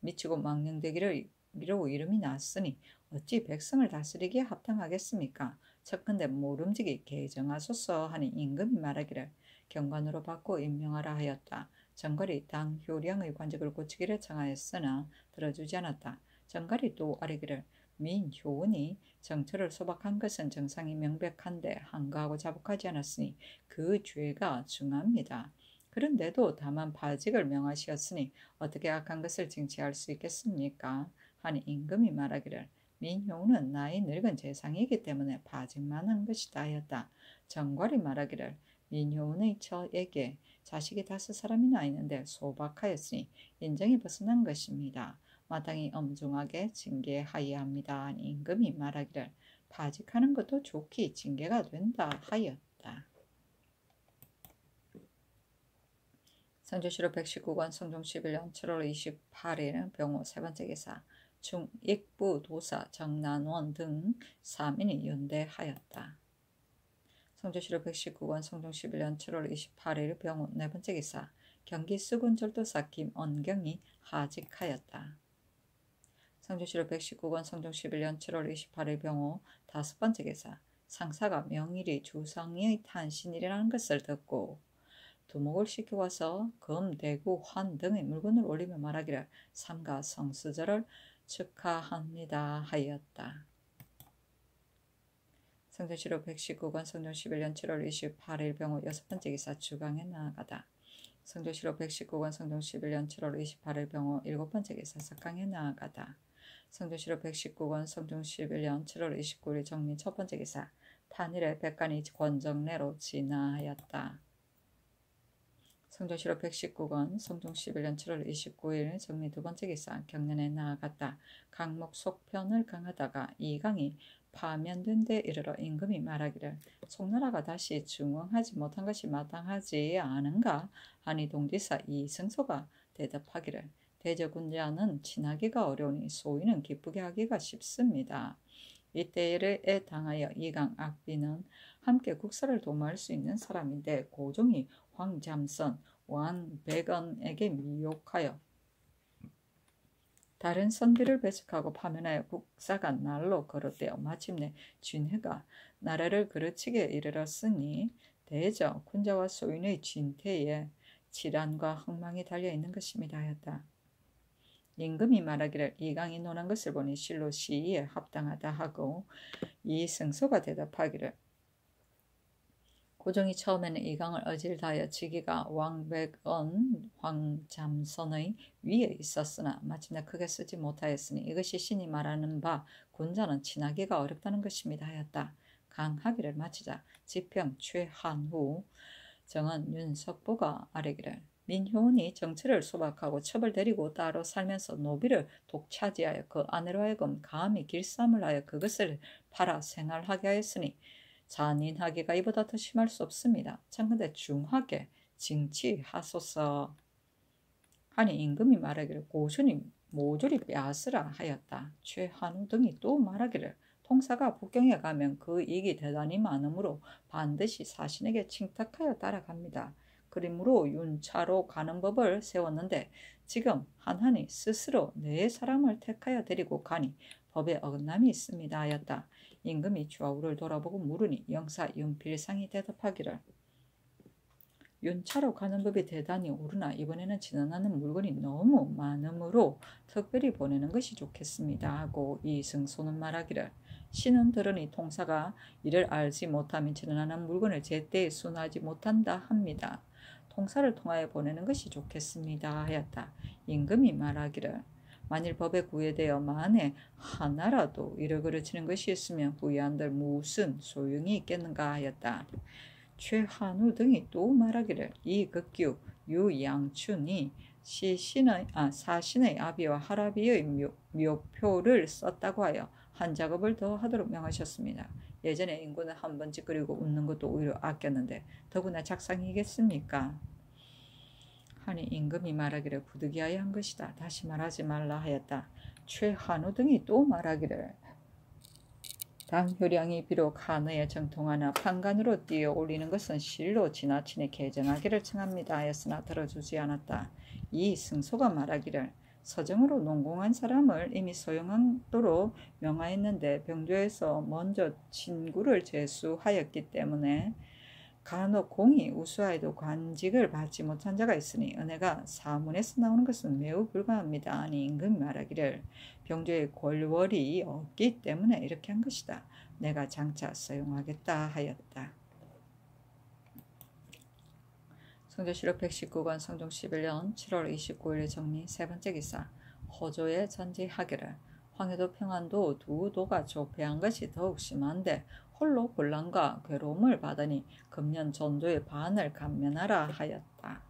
[SPEAKER 1] 미치고 망령되기로 이름이 났으니 어찌 백성을 다스리기에 합당하겠습니까? 척근데 모름지기 개정하소서 하니 임금이 말하기를 경관으로 받고 임명하라 하였다. 정괄이 당효령의 관직을 고치기를 청하였으나 들어주지 않았다. 정괄이 또 아뢰기를 민효운이 정처를 소박한 것은 정상이 명백한데 한가하고 자복하지 않았으니 그 죄가 중합니다. 그런데도 다만 파직을 명하시었으니 어떻게 악한 것을 징치할 수 있겠습니까? 하니 임금이 말하기를 민효운은 나이 늙은 재상이기 때문에 파직만 한 것이다 하였다. 정괄이 말하기를 민효운의 처에게 자식이 5사람이나 있는데 소박하였으니 인정이 벗어난 것입니다. 마땅히 엄중하게 징계하여야 합니다. 임금이 말하기를 파직하는 것도 좋게 징계가 된다 하였다. 성종실록 119권 성종 11년 7월 28일 병호 세 번째 기사 중익부 도사 정난원 등 3인이 연대하였다. 성종실록 119권 성종 11년 7월 28일 병호 네 번째 기사 경기 수군절도사 김언경이 하직하였다. 성종실록 119권 성종 11년 7월 28일 병호 다섯 번째 기사 상사가 명일이 주성의 탄신일이라는 것을 듣고 두목을 시켜와서 금, 대구, 환 등의 물건을 올리며 말하기를 삼가 성수절을 축하합니다 하였다. 성전시로 119권 성종 11년 7월 28일 병호 6번째 기사 주강에 나아가다. 성전시로 119권 성종 11년 7월 28일 병호 7번째 기사 석강에 나아가다. 성전시로 119권 성종 11년 7월 29일 정리 첫번째 기사 탄일에 백간이 권정내로 진화하였다. 성전시로 119권 성종 11년 7월 29일 정리 두번째 기사 경련에 나아갔다. 강목 속편을 강하다가 이강이 파면된 데 이르러 임금이 말하기를 송나라가 다시 중흥하지 못한 것이 마땅하지 않은가 하니 동지사 이승소가 대답하기를 대저군자는 친하기가 어려우니 소인은 기쁘게 하기가 쉽습니다. 이때에 당하여 이강 악비는 함께 국사를 도모할 수 있는 사람인데 고종이 황잠선 왕백언에게 미혹하여 다른 선비를 배척하고 파면하여 국사가 날로 거릇되어 마침내 진해가 나라를 그르치게 이르렀으니 대저 군자와 소인의 진퇴에 질환과 흥망이 달려있는 것입니다 하였다. 임금이 말하기를 이강이 논한 것을 보니 실로 시위에 합당하다 하고 이승소가 대답하기를 고종이 처음에는 이강을 어질다하여 지기가 왕백언 황잠선의 위에 있었으나 마침내 크게 쓰지 못하였으니 이것이 신이 말하는 바 군자는 친하기가 어렵다는 것입니다 하였다. 강하기를 마치자 지평 최한후 정은 윤석보가 아뢰기를 민효은이 정치를 소박하고 첩을 데리고 따로 살면서 노비를 독차지하여 그 아내로 하여금 감히 길쌈을 하여 그것을 팔아 생활하게 하였으니 잔인하기가 이보다 더 심할 수 없습니다. 참근데 중하게 징치하소서 하니 임금이 말하기를 고준이 모조리 빼앗으라 하였다. 최한우 등이 또 말하기를 통사가 북경에 가면 그 이익이 대단히 많으므로 반드시 사신에게 칭탁하여 따라갑니다. 그러므로 윤차로 가는 법을 세웠는데 지금 한한이 스스로 네 사람을 택하여 데리고 가니 법에 어긋남이 있습니다 하였다. 임금이 좌우를 돌아보고 물으니 영사 윤필상이 대답하기를 윤차로 가는 법이 대단히 오르나 이번에는 진언하는 물건이 너무 많으므로 특별히 보내는 것이 좋겠습니다 하고 이승소는 말하기를 신은 들으니 통사가 이를 알지 못하면 진언하는 물건을 제때에 순하지 못한다 합니다. 통사를 통하여 보내는 것이 좋겠습니다 하였다. 임금이 말하기를 만일 법에 구애되어 만에 하나라도 이를 그르치는 것이 있으면 후회한들 무슨 소용이 있겠는가 하였다. 최한우 등이 또 말하기를 이 극규 유양춘이 사신의 아비와 할아비의 묘표를 썼다고 하여 한 작업을 더 하도록 명하셨습니다. 예전에 인구는 한 번 찌그리고 웃는 것도 오히려 아꼈는데 더구나 작상이겠습니까? 하니 임금이 말하기를 부득이하여 한 것이다. 다시 말하지 말라 하였다. 최한우 등이 또 말하기를 당효량이 비록 한의에 정통하나 판관으로 띄어 올리는 것은 실로 지나치게 개정하기를 청합니다 하였으나 들어주지 않았다. 이 승소가 말하기를 서정으로 농공한 사람을 이미 소용하도록 명하였는데 병조에서 먼저 친구를 제수하였기 때문에 간혹 공이 우수하여도 관직을 받지 못한 자가 있으니 은혜가 사문에서 나오는 것은 매우 불가합니다. 아니 임금이 말하기를 병조의 권월이 없기 때문에 이렇게 한 것이다. 내가 장차 사용하겠다 하였다. 성조실록 119권 성종 11년 7월 29일 정리 세번째 기사 호조의 전지하기를 황해도 평안도 두 도가 조폐한 것이 더욱 심한데 홀로 곤란과 괴로움을 받으니 금년 전도의 반을 감면하라 하였다.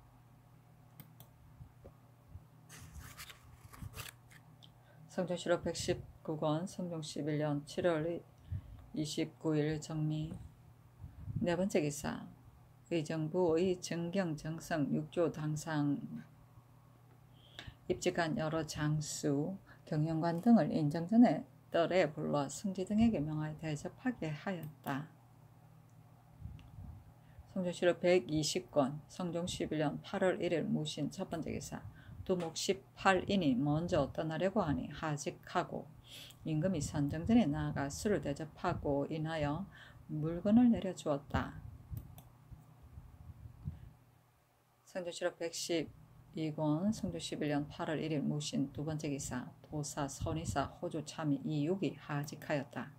[SPEAKER 1] 성종실록 119권 성종 11년 7월 29일 정리 네번째 기사 의정부의 정경 정성 6조 당상 입직한 여러 장수 경영관 등을 인정전에 뜰에 불러 승지 등에게 명하여 대접하게 하였다. 성종실록 120권 성종 11년 8월 1일 무신 첫번째 기사 두목 18인이 먼저 떠나려고 하니 하직하고 임금이 선정전에 나아가 술을 대접하고 인하여 물건을 내려주었다. 성조실록 112권 성조 11년 8월 1일 무신 두 번째 기사 도사 선의사 호주 참의 이육이 하직하였다.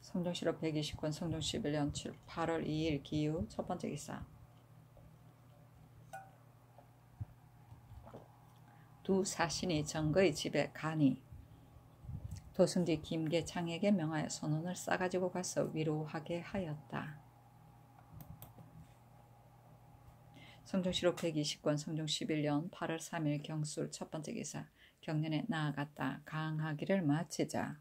[SPEAKER 1] 성조실록 120권 성조 11년 8월 2일 기유 첫 번째 기사 두 사신이 정거의 집에 가니 도승지 김계창에게 명하여 선원을 싸가지고 가서 위로하게 하였다. 성종실록 120권 성종 11년 8월 3일 경술 첫 번째 기사 경년에 나아갔다. 강하기를 마치자.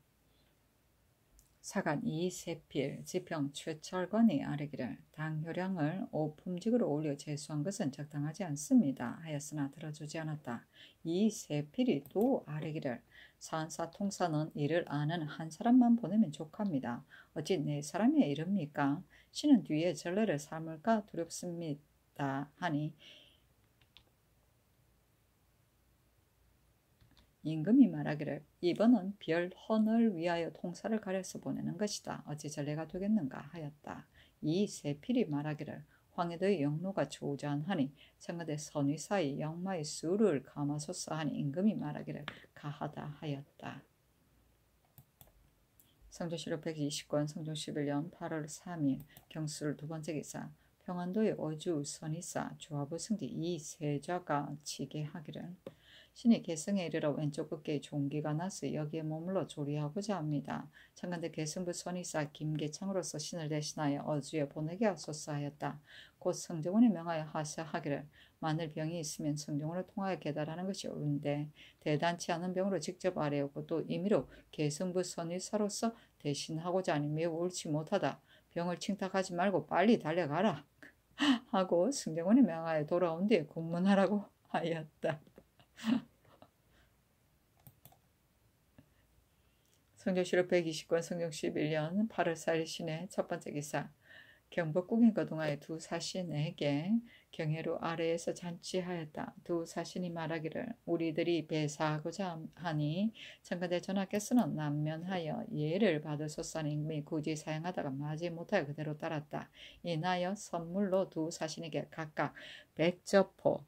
[SPEAKER 1] 사간 이세필 지평 최철권이 아뢰기를 당효량을 오품직으로 올려 제수한 것은 적당하지 않습니다 하였으나 들어주지 않았다. 이세필이 또 아뢰기를 사한사 통사는 이를 아는 한 사람만 보내면 족합니다. 어찌 네 사람이 이릅니까? 신은 뒤에 전례를 삼을까 두렵습니다 하니 임금이 말하기를 이번은 별헌을 위하여 통사를 가려서 보내는 것이다. 어찌 전례가 되겠는가 하였다. 이 세필이 말하기를 황해도의 영로가 조자하니 청와대 선의사의 영마의 수를 감하소서 하니 임금이 말하기를 가하다 하였다. 성조실록 120권 성종 11년 8월 3일 경술 두 번째 기사 평안도의 어주 선의사 조합의 승지 이세자가 치게하기를 신이 개성에 이르러 왼쪽 어깨에 종기가 나서 여기에 머물러 조리하고자 합니다. 청간대 개성부 선의사 김계창으로서 신을 대신하여 어주에 보내게 하소서 하였다. 곧 성종원에 명하여 하사하기를 만일 병이 있으면 성종원을 통하여 계달하는 것이 옳은데 대단치 않은 병으로 직접 아뢰었고 또 임의로 개성부 선의사로서 대신하고자 하니 매우 옳지 못하다. 병을 칭탁하지 말고 빨리 달려가라 하고 성종원에 명하여 돌아온 뒤에 공문하라고 하였다. 성조실록 120권 성종 11년 8월 4일 신의 첫 번째 기사 경복궁에 거동하여 두 사신에게 경회로 아래에서 잔치하였다. 두 사신이 말하기를 우리들이 배사하고자 하니 청가대 전하께서는 남면하여 예를 받으소서 하니 임금이 굳이 사양하다가 마지 못하여 그대로 따랐다. 인하여 선물로 두 사신에게 각각 백저포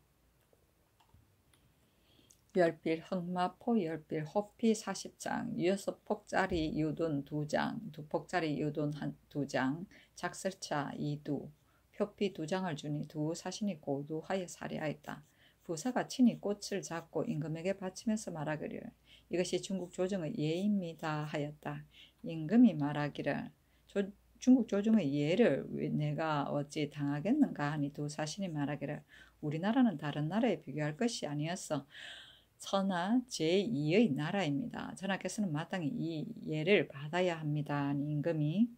[SPEAKER 1] 열필 흑마포 열필 호피 40장 6폭짜리 유돈 2장 2폭짜리 유돈 2장 작설차 2두 표피 2장을 주니 두 사신이 고두하여 살해하였다. 부사가 친히 꽃을 잡고 임금에게 바치면서 말하기를 이것이 중국 조정의 예입니다 하였다. 임금이 말하기를 중국 조정의 예를 내가 어찌 당하겠는가 하니 두 사신이 말하기를 우리나라는 다른 나라에 비교할 것이 아니었어. 천하 제2의 나라입니다. 전하께서는 마땅히 이 예를 받아야 합니다. 하니 임금이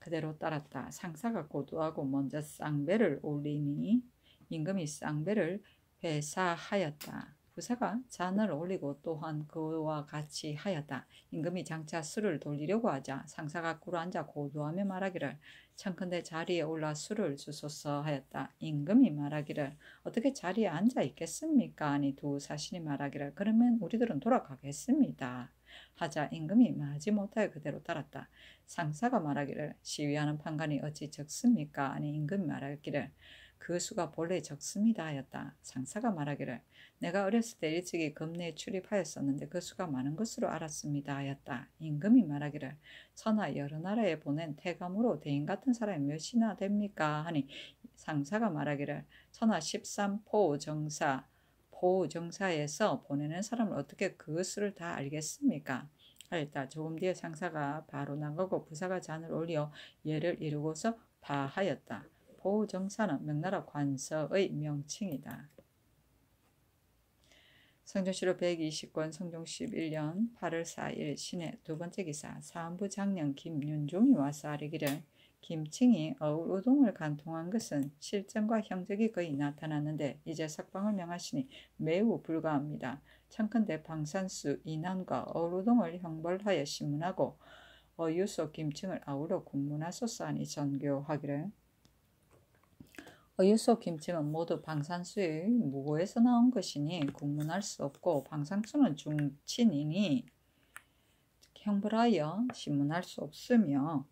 [SPEAKER 1] 그대로 따랐다. 상사가 고두하고 먼저 쌍배를 올리니 임금이 쌍배를 회사하였다. 부사가 잔을 올리고 또한 그와 같이 하였다. 임금이 장차 술을 돌리려고 하자 상사가 꿇어앉아 고두하며 말하기를 청컨대 자리에 올라 술을 주소서 하였다. 임금이 말하기를 어떻게 자리에 앉아 있겠습니까? 하니 두 사신이 말하기를 그러면 우리들은 돌아가겠습니다. 하자 임금이 마지 못하여 그대로 따랐다. 상사가 말하기를 시위하는 판관이 어찌 적습니까? 하니 임금이 말하기를 그 수가 본래 적습니다 하였다. 상사가 말하기를 내가 어렸을 때 일찍이 검내에 출입하였었는데 그 수가 많은 것으로 알았습니다 하였다. 임금이 말하기를 천하 여러 나라에 보낸 태감으로 대인 같은 사람이 몇이나 됩니까? 하니 상사가 말하기를 천하 13포 정사 포정사에서 보내는 사람을 어떻게 그 수를 다 알겠습니까? 하였다. 조금 뒤에 상사가 바로 나가고 부사가 잔을 올려 예를 이루고서 파하였다. 포정사는 명나라 관서의 명칭이다. 성종실록 120권 성종 11년 8월 4일 신의 두 번째 기사 사안부 장령 김윤종이 와서 아뢰기를 김칭이 어울우동을 간통한 것은 실정과 형적이 거의 나타났는데 이제 석방을 명하시니 매우 불가합니다. 청컨대 방산수 이난과 어울우동을 형벌하여 신문하고 어유소 김칭을 아우러 군문하소서 하니 전교하기를 어유소 김칭은 모두 방산수의 무고에서 나온 것이니 국문할 수 없고 방산수는 중친이니 형벌하여 신문할 수 없으며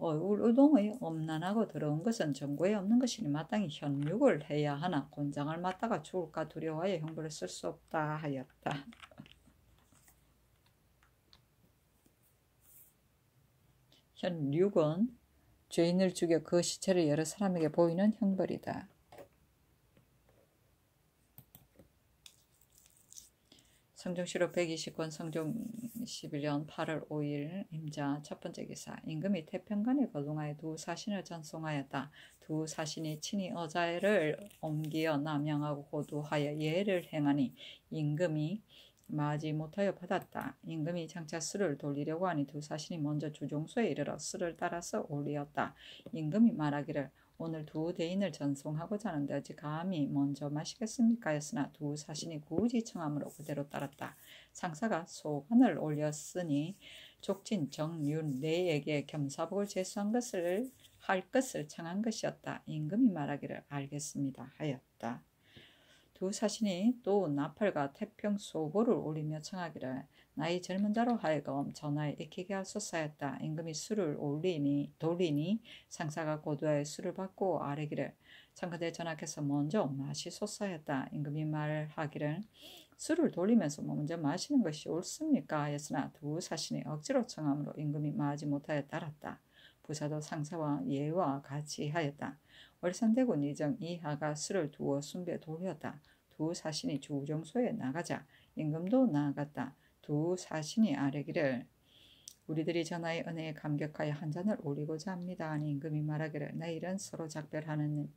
[SPEAKER 1] 우동의 엄난하고 더러운 것은 정고에 없는 것이니 마땅히 현육을 해야 하나 곤장을 맞다가 죽을까 두려워하여 형벌을 쓸 수 없다 하였다. 현육은 죄인을 죽여 그 시체를 여러 사람에게 보이는 형벌이다. 성종시로 120권 성종 11년 8월 5일 임자 첫 번째 기사. 임금이 태평간에 거동하여 두 사신을 전송하였다. 두 사신이 친히 어자를 옮기어 남양하고 고도하여 예를 행하니 임금이 마지 못하여 받았다. 임금이 장차 술을 돌리려고 하니 두 사신이 먼저 주종소에 이르러 술을 따라서 올리었다. 임금이 말하기를 오늘 두 대인을 전송하고자 하는데 어찌 감히 먼저 마시겠습니까? 였으나 두 사신이 굳이 청함으로 그대로 따랐다. 상사가 소관을 올렸으니 족진 정윤내에게 겸사복을 제수한 것을 할 것을 청한 것이었다. 임금이 말하기를 알겠습니다 하였다. 두 사신이 또 나팔과 태평 소보를 올리며 청하기를 나이 젊은 자로 하여금 전하에 익히게 하소서 하였다. 임금이 술을 돌리니 상사가 고도하여 술을 받고 아뢰기를 청컨대 전하께서 먼저 마시소서 하였다. 임금이 말하기를 술을 돌리면서 먼저 마시는 것이 옳습니까? 하였으나 두 사신이 억지로 청함으로 임금이 마지 못하여 따랐다. 부사도 상사와 예와 같이 하였다. 월산대군 이정 이하가 술을 두어 숭배 돌렸다. 두 사신이 주정소에 나가자 임금도 나아갔다. 두 사신이 아뢰기를 우리들이 전하의 은혜에 감격하여 한 잔을 올리고자 합니다. 아니 임금이 말하기를 내일은 서로 작별하는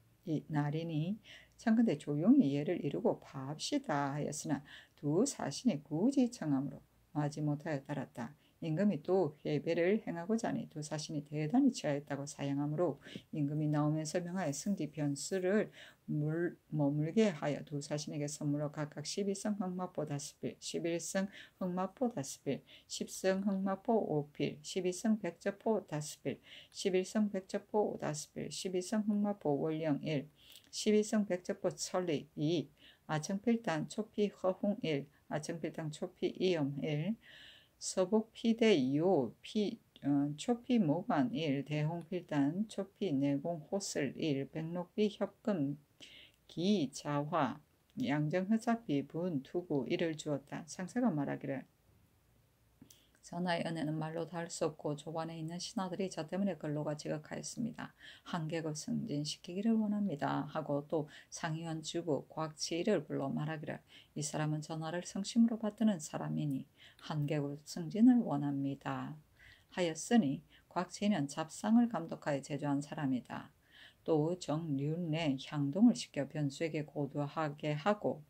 [SPEAKER 1] 날이니 청컨대 조용히 예를 이루고 팝시다 하였으나 두 사신이 굳이 청함으로 마지 못하여 따랐다. 임금이 또 회배를 행하고자 하니 두 사신이 대단히 취하였다고 사양하므로 임금이 나오면서 명하여 승지 변수를 머물게 하여 두 사신에게 선물로 각각 12성 흑마포 5필, 11성 흑마포 5필, 10성 흑마포 5필, 12성 백저포 5필, 11성 백저포 5필, 12성 흑마포 월령 1, 12성 백저포 천리 2, 아청필단 초피 허홍 1, 아청필단 초피 이염 1, 서복피대 2호 초피 모관 1, 대홍필단 초피 내공 호슬 1, 백록비 협금 기자화 양정허자비 분 투구 1을 주었다. 상사가 말하기를 전하의 은혜는 말로도 할 수 없고 조반에 있는 신하들이 저 때문에 근로가 지극하였습니다. 한계급 승진시키기를 원합니다. 하고 또 상의원 주부 곽치일을 불러 말하기를 이 사람은 전하를 성심으로 받드는 사람이니 한계급 승진을 원합니다. 하였으니 곽치일은 잡상을 감독하여 제조한 사람이다. 또 정륜내 향동을 시켜 변수에게 고도하게 하고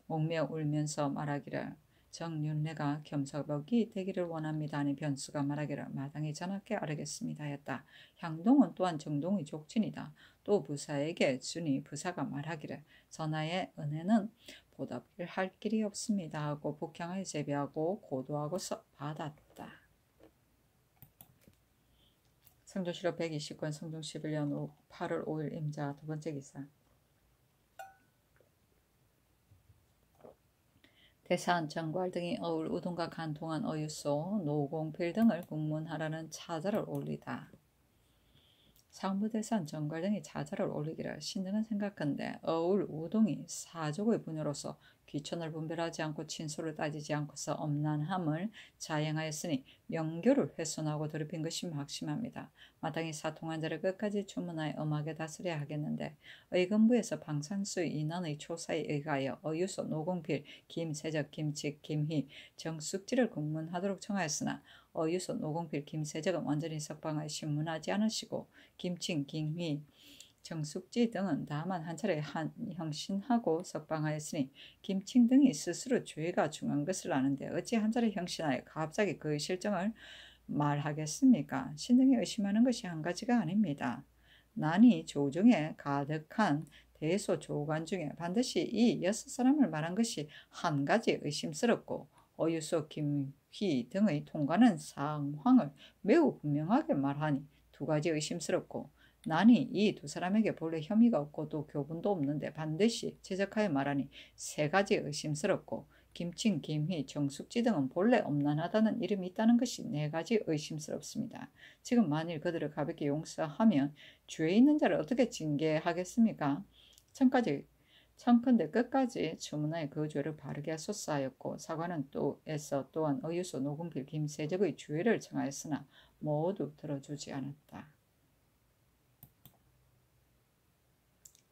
[SPEAKER 1] 옥며 울면서 말하기를 정윤례가 겸사복이 되기를 원합니다. 하니 변수가 말하기를 마땅히 전하께 아뢰겠습니다 하였다. 향동은 또한 정동의 족친이다. 또 부사에게 주니 부사가 말하기를 전하의 은혜는 보답을 할 길이 없습니다 하고 복향을 재배하고 고도하고서 받았다. 성조실록 120권 성종 11년 8월 5일 임자 두 번째 기사. 대산, 정괄 등이 어울 우동과 간통한 어유소, 노공필 등을 국문하라는 차자를 올리다. 상부대산, 정괄 등이 차자를 올리기를 신등은 생각한데 어울 우동이 사족의 분야로서 귀천을 분별하지 않고 친소를 따지지 않고서 엄난함을 자행하였으니 명교를 훼손하고 더럽힌 것이 막심합니다. 마땅히 사통한 자를 끝까지 주문하여 엄하게 다스려야 하겠는데 의금부에서 방산수 인원의 초사에 의하여 어유소, 노공필, 김세적, 김칙, 김희, 정숙지를 국문하도록 청하였으나 어유소, 노공필, 김세적은 완전히 석방하여 신문하지 않으시고 김칙, 김희, 정숙지 등은 다만 한 차례 형신하고 석방하였으니 김칭 등이 스스로 죄가 중한 것을 아는데 어찌 한 차례 형신하여 갑자기 그 실정을 말하겠습니까? 신등이 의심하는 것이 한 가지가 아닙니다. 난이 조정에 가득한 대소조관 중에 반드시 이 6사람을 말한 것이 한 가지 의심스럽고 어유소, 김희 등의 통과는 상황을 매우 분명하게 말하니 두 가지 의심스럽고 나니 이 두 사람에게 본래 혐의가 없고 또 교분도 없는데 반드시 지적하여 말하니 세 가지 의심스럽고 김칭, 김희, 정숙지 등은 본래 엄난하다는 이름이 있다는 것이 네 가지 의심스럽습니다. 지금 만일 그들을 가볍게 용서하면 죄 있는 자를 어떻게 징계하겠습니까? 청컨대 끝까지 주문하여 그 죄를 바르게 하소서하였고 사관은 또한 의유소 노금필 김세적의 주의를 청하였으나 모두 들어주지 않았다.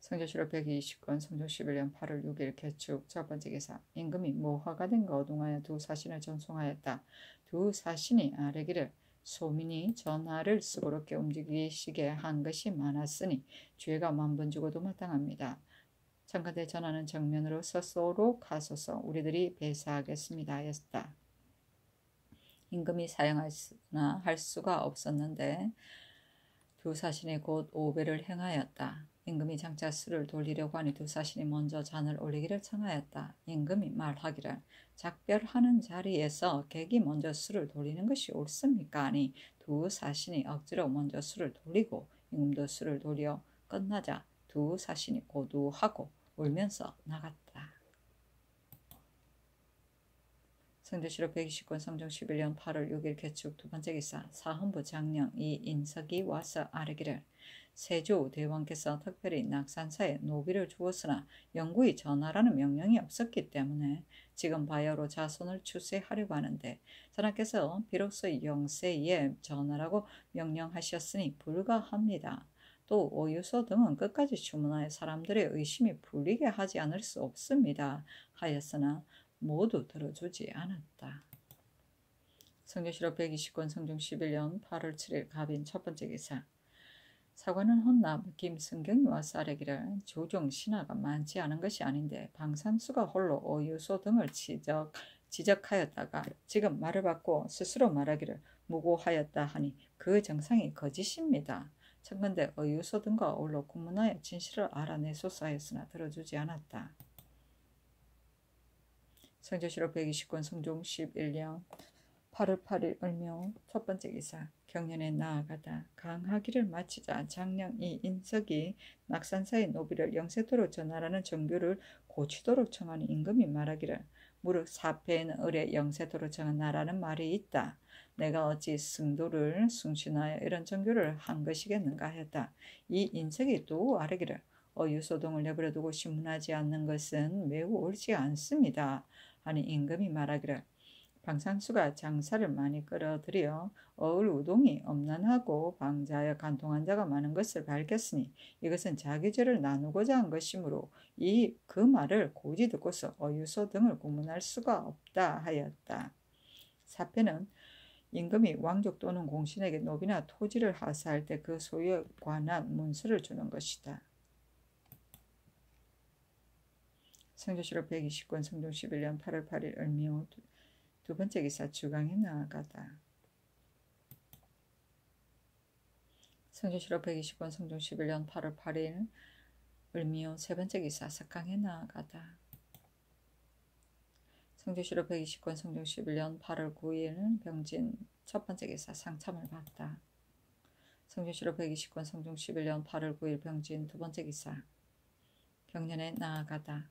[SPEAKER 1] 성조실록 120권 성종 11년 8월 6일 개축 첫 번째 기사. 임금이 모화가 된가 어둥하여 두 사신을 전송하였다. 두 사신이 아뢰기를 소민이 전하를 수고롭게 움직이시게 한 것이 많았으니 죄가 만번 죽어도 마땅합니다. 청컨대 전하는 정면으로 서소로 가소서 우리들이 배사하겠습니다 하였다. 임금이 사양하였으나 할 수가 없었는데 두 사신이 곧 오배를 행하였다. 임금이 장차 술을 돌리려고 하니 두 사신이 먼저 잔을 올리기를 청하였다. 임금이 말하기를 작별하는 자리에서 객이 먼저 술을 돌리는 것이 옳습니까? 하니 두 사신이 억지로 먼저 술을 돌리고 임금도 술을 돌려 끝나자 두 사신이 고두하고 울면서 나갔다. 성조실록 120권 성종 11년 8월 6일 개축 두 번째 기사. 사헌부 장령 이인석이 와서 아뢰기를 세조 대왕께서 특별히 낙산사에 노비를 주었으나 영구히 전하라는 명령이 없었기 때문에 지금 바야흐로 자손을 출세하려고 하는데 전하께서 비로소 영세에 전하라고 명령하셨으니 불가합니다. 또 오유소 등은 끝까지 주문하여 사람들의 의심이 풀리게 하지 않을 수 없습니다 하였으나 모두 들어주지 않았다. 성조실록 120권 성종 11년 8월 7일 갑인 첫 번째 기사. 사관은 헌납 김승경이 와서 아뢰기를 조정 신하가 많지 않은 것이 아닌데 방산수가 홀로 오유소 등을 지적하였다가 지금 말을 받고 스스로 말하기를 무고하였다 하니 그 정상이 거짓입니다. 청컨대 오유소 등과 어울러 구문하여 진실을 알아내소서 하였으나 들어주지 않았다. 성조실록 120권 성종 11년 8월 8일 을묘 첫 번째 기사. 경년에 나아가다 강하기를 마치자 장령 이인석이 낙산사의 노비를 영세토로 전하라는 정교를 고치도록 청하니 임금이 말하기를 무릇 사패에는 을에 영세토로 정하라는 말이 있다. 내가 어찌 승도를 숭신하여 이런 정교를 한 것이겠는가 하였다. 이 인석이 또 아뢰기를 어유소동을 내버려두고 신문하지 않는 것은 매우 옳지 않습니다 하니 임금이 말하기를 방산수가 장사를 많이 끌어들여 어을 우동이 엄난하고 방자하여 간통한 자가 많은 것을 밝혔으니 이것은 자기 죄를 나누고자 한 것이므로 그 말을 고지 듣고서 어유소 등을 고문할 수가 없다 하였다. 사패는 임금이 왕족 또는 공신에게 노비나 토지를 하사할 때 그 소유에 관한 문서를 주는 것이다. 성조실록 120권 성종 11년 8월 8일 을묘 두 번째 기사. 주강에 나아가다. 성조실록 120권 성종 11년 8월 8일 을묘 세 번째 기사. 석강에 나아가다. 성조실록 120권 성종 11년 8월 9일 병진 첫 번째 기사. 상참을 받다. 성조실록 120권 성종 11년 8월 9일 병진 두 번째 기사. 경년에 나아가다.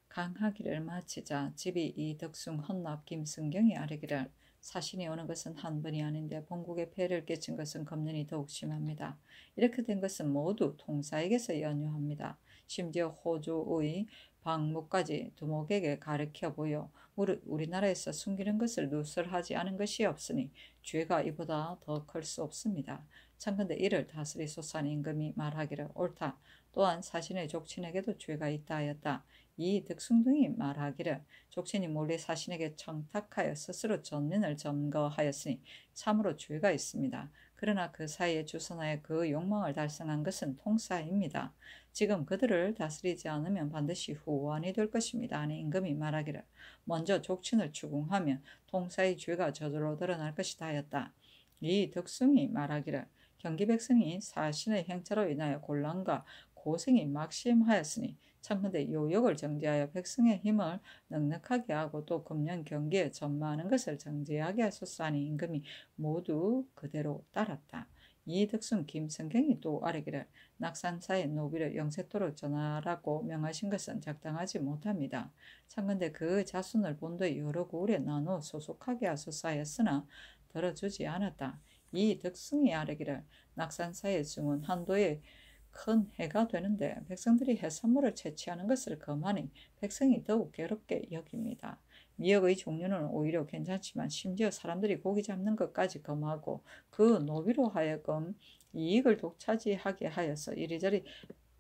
[SPEAKER 1] 강하기를 마치자 집이 이덕숭 헌납 김승경이 아뢰기를 사신이 오는 것은 한 번이 아닌데 본국에 폐를 끼친 것은 금년이 더욱 심합니다. 이렇게 된 것은 모두 통사에게서 연유합니다. 심지어 호조의 방목까지 두목에게 가르쳐 보여 무릇 우리나라에서 숨기는 것을 누설하지 않은 것이 없으니 죄가 이보다 더 클 수 없습니다. 청컨대 이를 다스리소서 하니 임금이 말하기를 옳다. 또한 사신의 족친에게도 죄가 있다 하였다. 이 득숭 등이 말하기를 족친이 몰래 사신에게 청탁하여 스스로 전면을 점거하였으니 참으로 죄가 있습니다. 그러나 그 사이에 주선하여 그 욕망을 달성한 것은 통사입니다. 지금 그들을 다스리지 않으면 반드시 후환이 될 것입니다 하니 임금이 말하기를 먼저 족친을 추궁하면 통사의 죄가 저절로 드러날 것이다 하였다. 이 득숭이 말하기를 경기 백성이 사신의 행차로 인하여 곤란과 고생이 막심하였으니 청컨대 요역을 정지하여 백성의 힘을 넉넉하게 하고 또 금년 경기에 전마하는 것을 정지하게 하소서 하니 임금이 모두 그대로 따랐다. 이덕순 김성경이 또 아뢰기를 낙산사의 노비를 영세토록 전하라고 명하신 것은 적당하지 못합니다. 참건대 그 자손을 본도에 여러 고을에 나누어 소속하게 하소서 하였으나 들어주지 않았다. 이덕승이 아뢰기를 낙산사의 중은 한도에 큰 해가 되는데 백성들이 해산물을 채취하는 것을 금하니 백성이 더욱 괴롭게 여깁니다. 미역의 종류는 오히려 괜찮지만 심지어 사람들이 고기 잡는 것까지 금하고 그 노비로 하여금 이익을 독차지하게 하여서 이리저리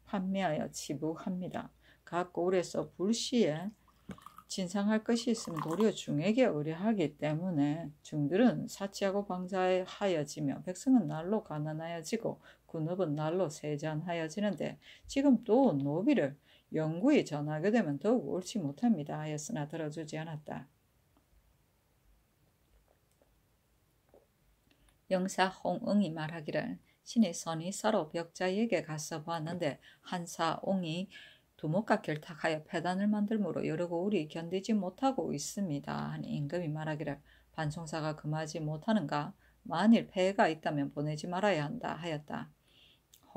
[SPEAKER 1] 판매하여 지불합니다. 각 고을에서 불시에 진상할 것이 있으면 도리어 중에게 의뢰하기 때문에 중들은 사치하고 방자하여지며 백성은 날로 가난하여지고 군업은 날로 세잔하여지는데 지금 또 노비를 영구히 전하게 되면 더욱 옳지 못합니다 하였으나 들어주지 않았다. 영사 홍응이 말하기를 신이 선이 서로 벽자에게 가서 보았는데 한사옹이 두목과 결탁하여 패단을 만들므로 여러 고울이 견디지 못하고 있습니다 하니 임금이 말하기를 반송사가 금하지 못하는가? 만일 폐해가 있다면 보내지 말아야 한다 하였다.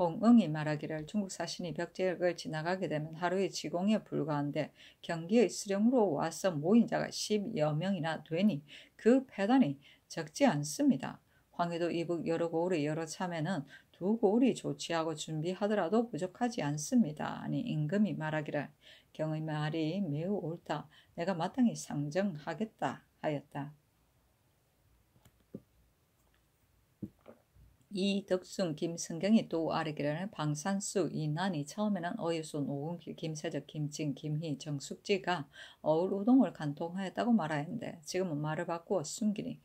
[SPEAKER 1] 홍응이 말하기를 중국 사신이 벽지역을 지나가게 되면 하루의 지공에 불과한데 경기의 수령으로 와서 모인 자가 10여 명이나 되니 그 패단이 적지 않습니다. 황해도 이북 여러 고을의 여러 참에는 두 고을이 조치하고 준비하더라도 부족하지 않습니다. 아니 임금이 말하기를 경의 말이 매우 옳다. 내가 마땅히 상정하겠다 하였다. 이덕순 김승경이 또 아뢰기를 방산수 이난이 처음에는 어유수 노은길 김세적 김진 김희 정숙지가 어울우동을 간통하였다고 말하였는데 지금은 말을 바꾸어 숨기니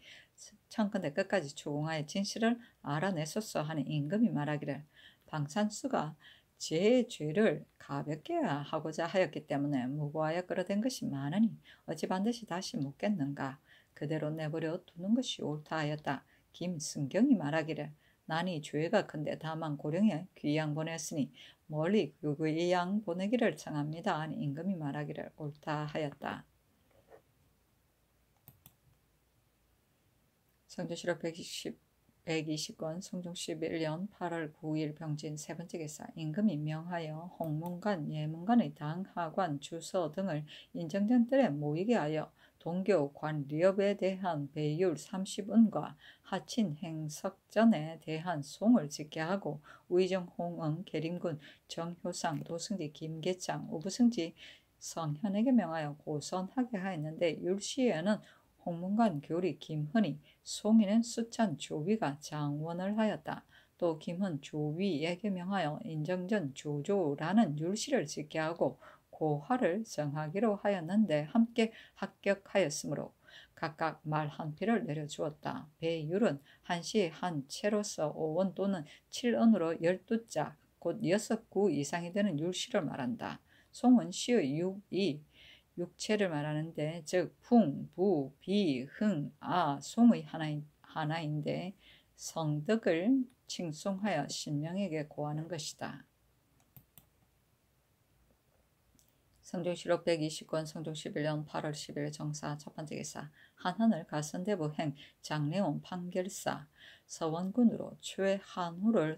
[SPEAKER 1] 청컨대 끝까지 추궁하여 진실을 알아내소서 하는 임금이 말하기를 방산수가 제 죄를 가볍게 하고자 하였기 때문에 무고하여 끌어댄 것이 많으니 어찌 반드시 다시 묻겠는가. 그대로 내버려 두는 것이 옳다 하였다. 김승경이 말하기를 난이 죄가 큰데 다만 고령에 귀양 보냈으니 멀리 그 귀양 보내기를 청합니다 하니 임금이 말하기를 옳다 하였다. 성조실록 120권 성종 11년 8월 9일 병진 세 번째 기사 임금이 명하여 홍문관, 예문관의 당, 하관, 주서 등을 인정된 뜰에 모이게 하여 동교 관리업에 대한 배율 30은과 하친 행석전에 대한 송을 짓게 하고 우의정 홍응, 계림군 정효상, 도승지 김계창, 우부승지 성현에게 명하여 고선하게 하였는데 율시에는 홍문관 교리 김흔이, 송이는 수찬 조위가 장원을 하였다. 또 김흔 조위에게 명하여 인정전 조조라는 율시를 짓게 하고 고화를 정하기로 하였는데 함께 합격하였으므로 각각 말 한 피를 내려주었다. 배율은 한시에 한 채로서 5원 또는 7원으로 12자 곧 6구 이상이 되는 율시를 말한다. 송은 시의 6이 육체를 말하는데 즉 풍, 부, 비, 흥, 아, 송의 하나인데 성덕을 칭송하여 신명에게 고하는 것이다. 성종실록 120권 성종 11년 8월 10일 정사 첫 번째 기사 한하늘 가선대부 행 장례원 판결사 서원군으로 최한후를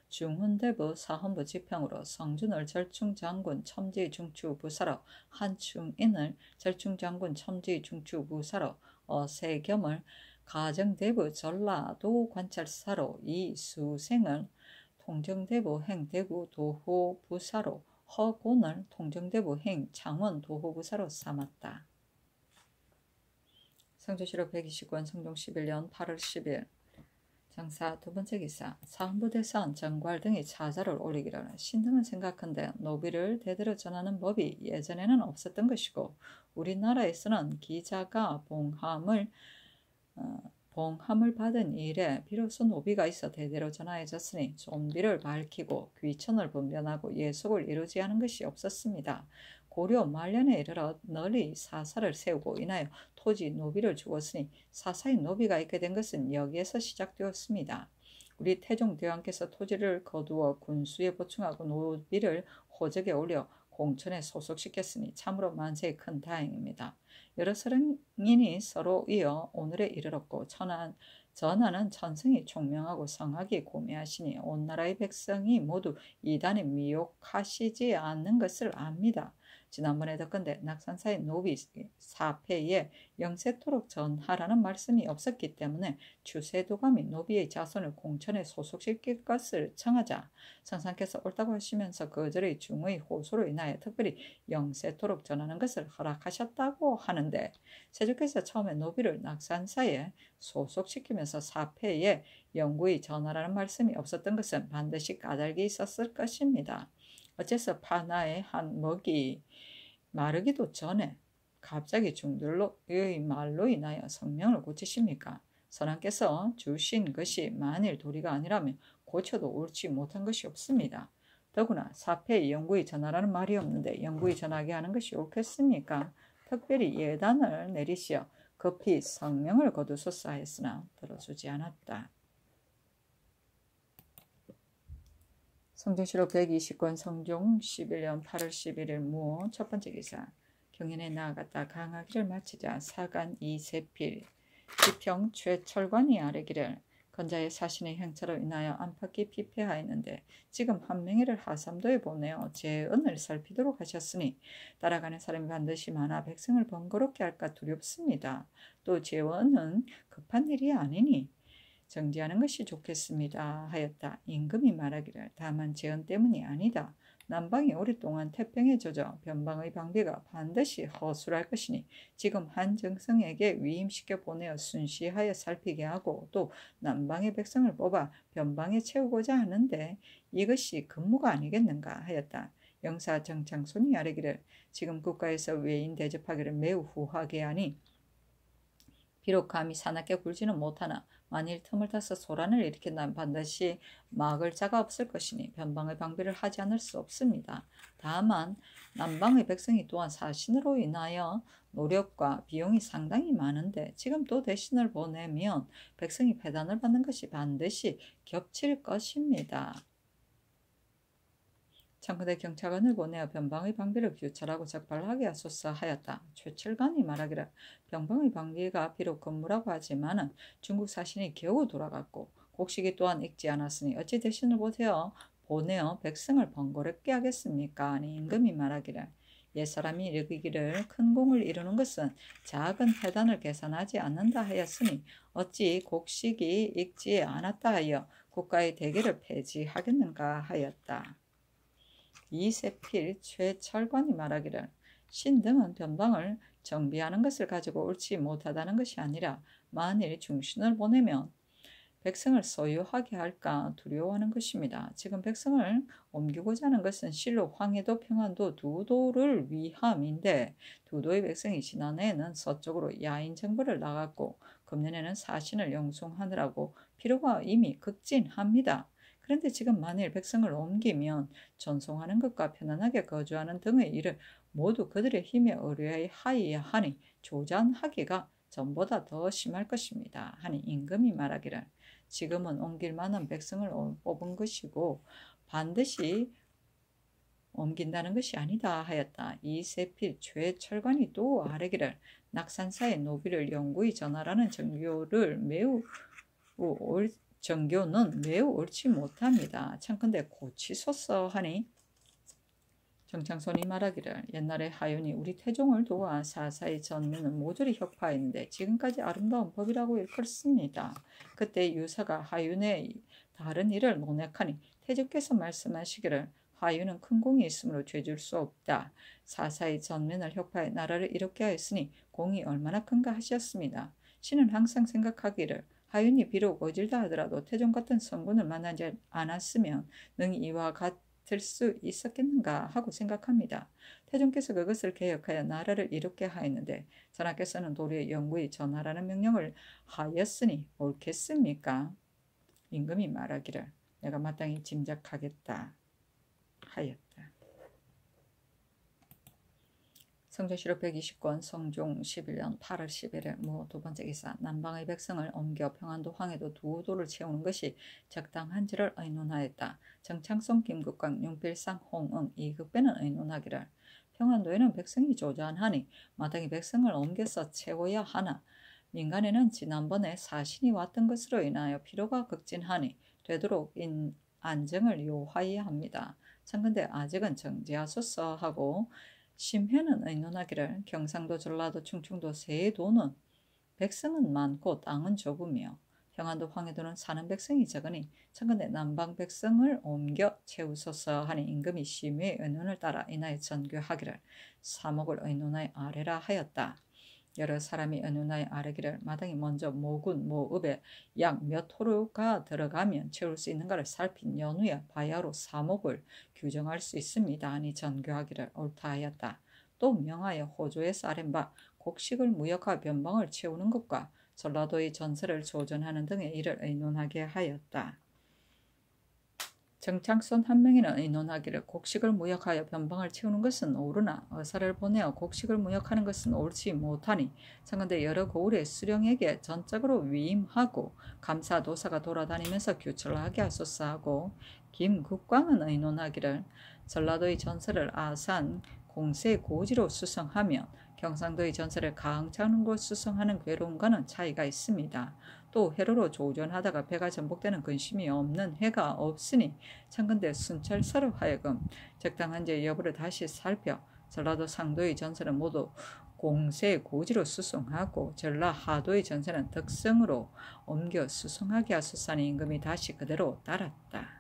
[SPEAKER 1] 중훈대부 사헌부 지평으로 성준을 절충장군 첨지중추 부사로 한충인을 절충장군 첨지중추 부사로 어세겸을 가정대부 전라도 관찰사로 이수생을 통정대부 행대구 도호 부사로 허곤을 통정대부 행 창원 도호부사로 삼았다. 성조실록 120권 성종 11년 8월 10일 장사 두 번째 기사 사헌부대사원 정괄 등이 차자를 올리기를 신등은 생각한데 노비를 대대로 전하는 법이 예전에는 없었던 것이고 우리나라에서는 기자가 봉함을 받은 이래 비로소 노비가 있어 대대로 전하여졌으니 좀비를 밝히고 귀천을 분변하고 예속을 이루지 않은 것이 없었습니다. 고려 말년에 이르러 널리 사사를 세우고 인하여 토지 노비를 주었으니 사사의 노비가 있게 된 것은 여기에서 시작되었습니다. 우리 태종 대왕께서 토지를 거두어 군수에 보충하고 노비를 호적에 올려 공천에 소속시켰으니 참으로 만세의 큰 다행입니다. 여러 성인이 서로 이어 오늘에 이르렀고 전하는 천성이 총명하고 성악이 고매하시니 온 나라의 백성이 모두 이단에 미혹하시지 않는 것을 압니다. 지난번에 듣건대 낙산사의 노비 사패에 영세토록 전하라는 말씀이 없었기 때문에 추세도감이 노비의 자손을 공천에 소속시킬 것을 청하자 성상께서 옳다고 하시면서 그들의 중의 호소로 인하여 특별히 영세토록 전하는 것을 허락하셨다고 하는데, 세조께서 처음에 노비를 낙산사에 소속시키면서 사패에 영구히 전하라는 말씀이 없었던 것은 반드시 까닭이 있었을 것입니다. 어째서 파나의 한 먹이 마르기도 전에 갑자기 중들로의 말로 인하여 성명을 고치십니까? 선왕께서 주신 것이 만일 도리가 아니라면 고쳐도 옳지 못한 것이 없습니다. 더구나 사패에 영구히 전하라는 말이 없는데 영구히 전하게 하는 것이 옳겠습니까? 특별히 예단을 내리시어 급히 성명을 거두소서 하였으나 들어주지 않았다. 성종실록 120권 성종 11년 8월 11일 무오 첫 번째 기사. 경연에 나아갔다 강하기를 마치자 사간 이세필 지평 최철관이 아뢰기를 건자의 사신의 행차로 인하여 안팎이 피폐하였는데 지금 한명회를 하삼도에 보내어 제 은을 살피도록 하셨으니 따라가는 사람이 반드시 많아 백성을 번거롭게 할까 두렵습니다. 또 제 은은 급한 일이 아니니 정지하는 것이 좋겠습니다 하였다. 임금이 말하기를 다만 재언 때문이 아니다. 남방이 오랫동안 태평에 젖어 변방의 방비가 반드시 허술할 것이니 지금 한 정성에게 위임시켜 보내어 순시하여 살피게 하고 또 남방의 백성을 뽑아 변방에 채우고자 하는데 이것이 근무가 아니겠는가 하였다. 영사 정창손이 아뢰기를 지금 국가에서 외인 대접하기를 매우 후하게 하니 비록 감히 사납게 굴지는 못하나 만일 틈을 타서 소란을 일으킨다면 반드시 막을 자가 없을 것이니 변방의 방비를 하지 않을 수 없습니다. 다만 남방의 백성이 또한 사신으로 인하여 노력과 비용이 상당히 많은데 지금 또 대신을 보내면 백성이 배단을 받는 것이 반드시 겹칠 것입니다. 청컨대 경찰관을 보내어 변방의 방비를 규찰하고 적발하게 하소서 하였다. 최철관이 말하기를 변방의 방비가 비록 근무라고 하지만은 중국 사신이 겨우 돌아갔고 곡식이 또한 익지 않았으니 어찌 대신을 보내어 백성을 번거롭게 하겠습니까? 아니 임금이 말하기를 옛사람이 이르기를 큰 공을 이루는 것은 작은 패단을 계산하지 않는다 하였으니 어찌 곡식이 익지 않았다 하여 국가의 대계를 폐지하겠는가 하였다. 이세필 최철관이 말하기를 신등은 변방을 정비하는 것을 가지고 옳지 못하다는 것이 아니라 만일 중신을 보내면 백성을 소유하게 할까 두려워하는 것입니다. 지금 백성을 옮기고자 하는 것은 실로 황해도 평안도 두 도를 위함인데 두 도의 백성이 지난해에는 서쪽으로 야인 정벌을 나갔고 금년에는 사신을 영송하느라고 필요가 이미 극진합니다. 그런데 지금 만일 백성을 옮기면 전송하는 것과 편안하게 거주하는 등의 일을 모두 그들의 힘에 의뢰하여야 하니 조잔하기가 전보다 더 심할 것입니다. 하니 임금이 말하기를 지금은 옮길 만한 백성을 뽑은 것이고 반드시 옮긴다는 것이 아니다 하였다. 이세필 최철관이 또 아뢰기를 낙산사의 노비를 영구히 전하라는 정교는 매우 옳지 못합니다. 참컨대 고치소서 하니 정창손이 말하기를 옛날에 하윤이 우리 태종을 도와 사사의 전면은 모조리 혁파했는데 지금까지 아름다운 법이라고 일컫습니다. 그때 유사가 하윤의 다른 일을 논했하니 태종께서 말씀하시기를 하윤은 큰 공이 있으므로 죄줄 수 없다. 사사의 전면을 혁파해 나라를 이롭게 하였으니 공이 얼마나 큰가 하셨습니다. 신은 항상 생각하기를 하윤이 비록 어질다 하더라도 태종 같은 성군을 만나지 않았으면 능히 이와 같을 수 있었겠는가 하고 생각합니다. 태종께서 그것을 개혁하여 나라를 이롭게 하였는데 전하께서는 도리어 영구히 전하라는 명령을 하였으니 옳겠습니까? 임금이 말하기를 내가 마땅히 짐작하겠다 하였다. 성전시로 120권 성종 11년 8월 10일에 모 두 번째 기사 남방의 백성을 옮겨 평안도 황해도 두 도를 채우는 것이 적당한지를 의논하였다. 정창성 김국광 윤필상 홍응 이극배는 의논하기를 평안도에는 백성이 조자하니 마땅히 백성을 옮겨서 채워야 하나 민간에는 지난번에 사신이 왔던 것으로 인하여 피로가 극진하니 되도록 안정을 요하여야 합니다. 참건대 아직은 정지하소서 하고 심회는 의논하기를 경상도 전라도 충청도 세 도는 백성은 많고 땅은 좁으며 평안도 황해도는 사는 백성이 적으니 참건대 남방 백성을 옮겨 채우소서 하니 임금이 심의의 의논을 따라 인하여 전교하기를 사목을 의논하여 아래라 하였다. 여러 사람이 의논하여 아뢰기를 마땅히 먼저 모군 모읍에 약 몇 호루가 들어가면 채울 수 있는가를 살핀 연후에 바야로 사목을 규정할 수 있습니다 하니 전교하기를 옳다 하였다. 또 명하여 호조에서 아랜 바 곡식을 무역하여 변방을 채우는 것과 전라도의 전세를 조전하는 등의 일을 의논하게 하였다. 정창선 한 명이는 의논하기를 곡식을 무역하여 변방을 채우는 것은 옳으나 의사를 보내어 곡식을 무역하는 것은 옳지 못하니 참건대 여러 고을의 수령에게 전적으로 위임하고 감사도사가 돌아다니면서 규철을 하게 하소서 하고 김국광은 의논하기를 전라도의 전세를 아산 공세 고지로 수성하면 경상도의 전세를 가흥창릉으로 수성하는 괴로움과는 차이가 있습니다. 또 해로로 조전하다가 배가 전복되는 근심이 없는 해가 없으니 참건대 순찰서로 하여금 적당한지 여부를 다시 살펴 전라도 상도의 전세는 모두 공세 고지로 수송하고 전라 하도의 전세는 덕성으로 옮겨 수송하게 하소서 하니 임금이 다시 그대로 따랐다.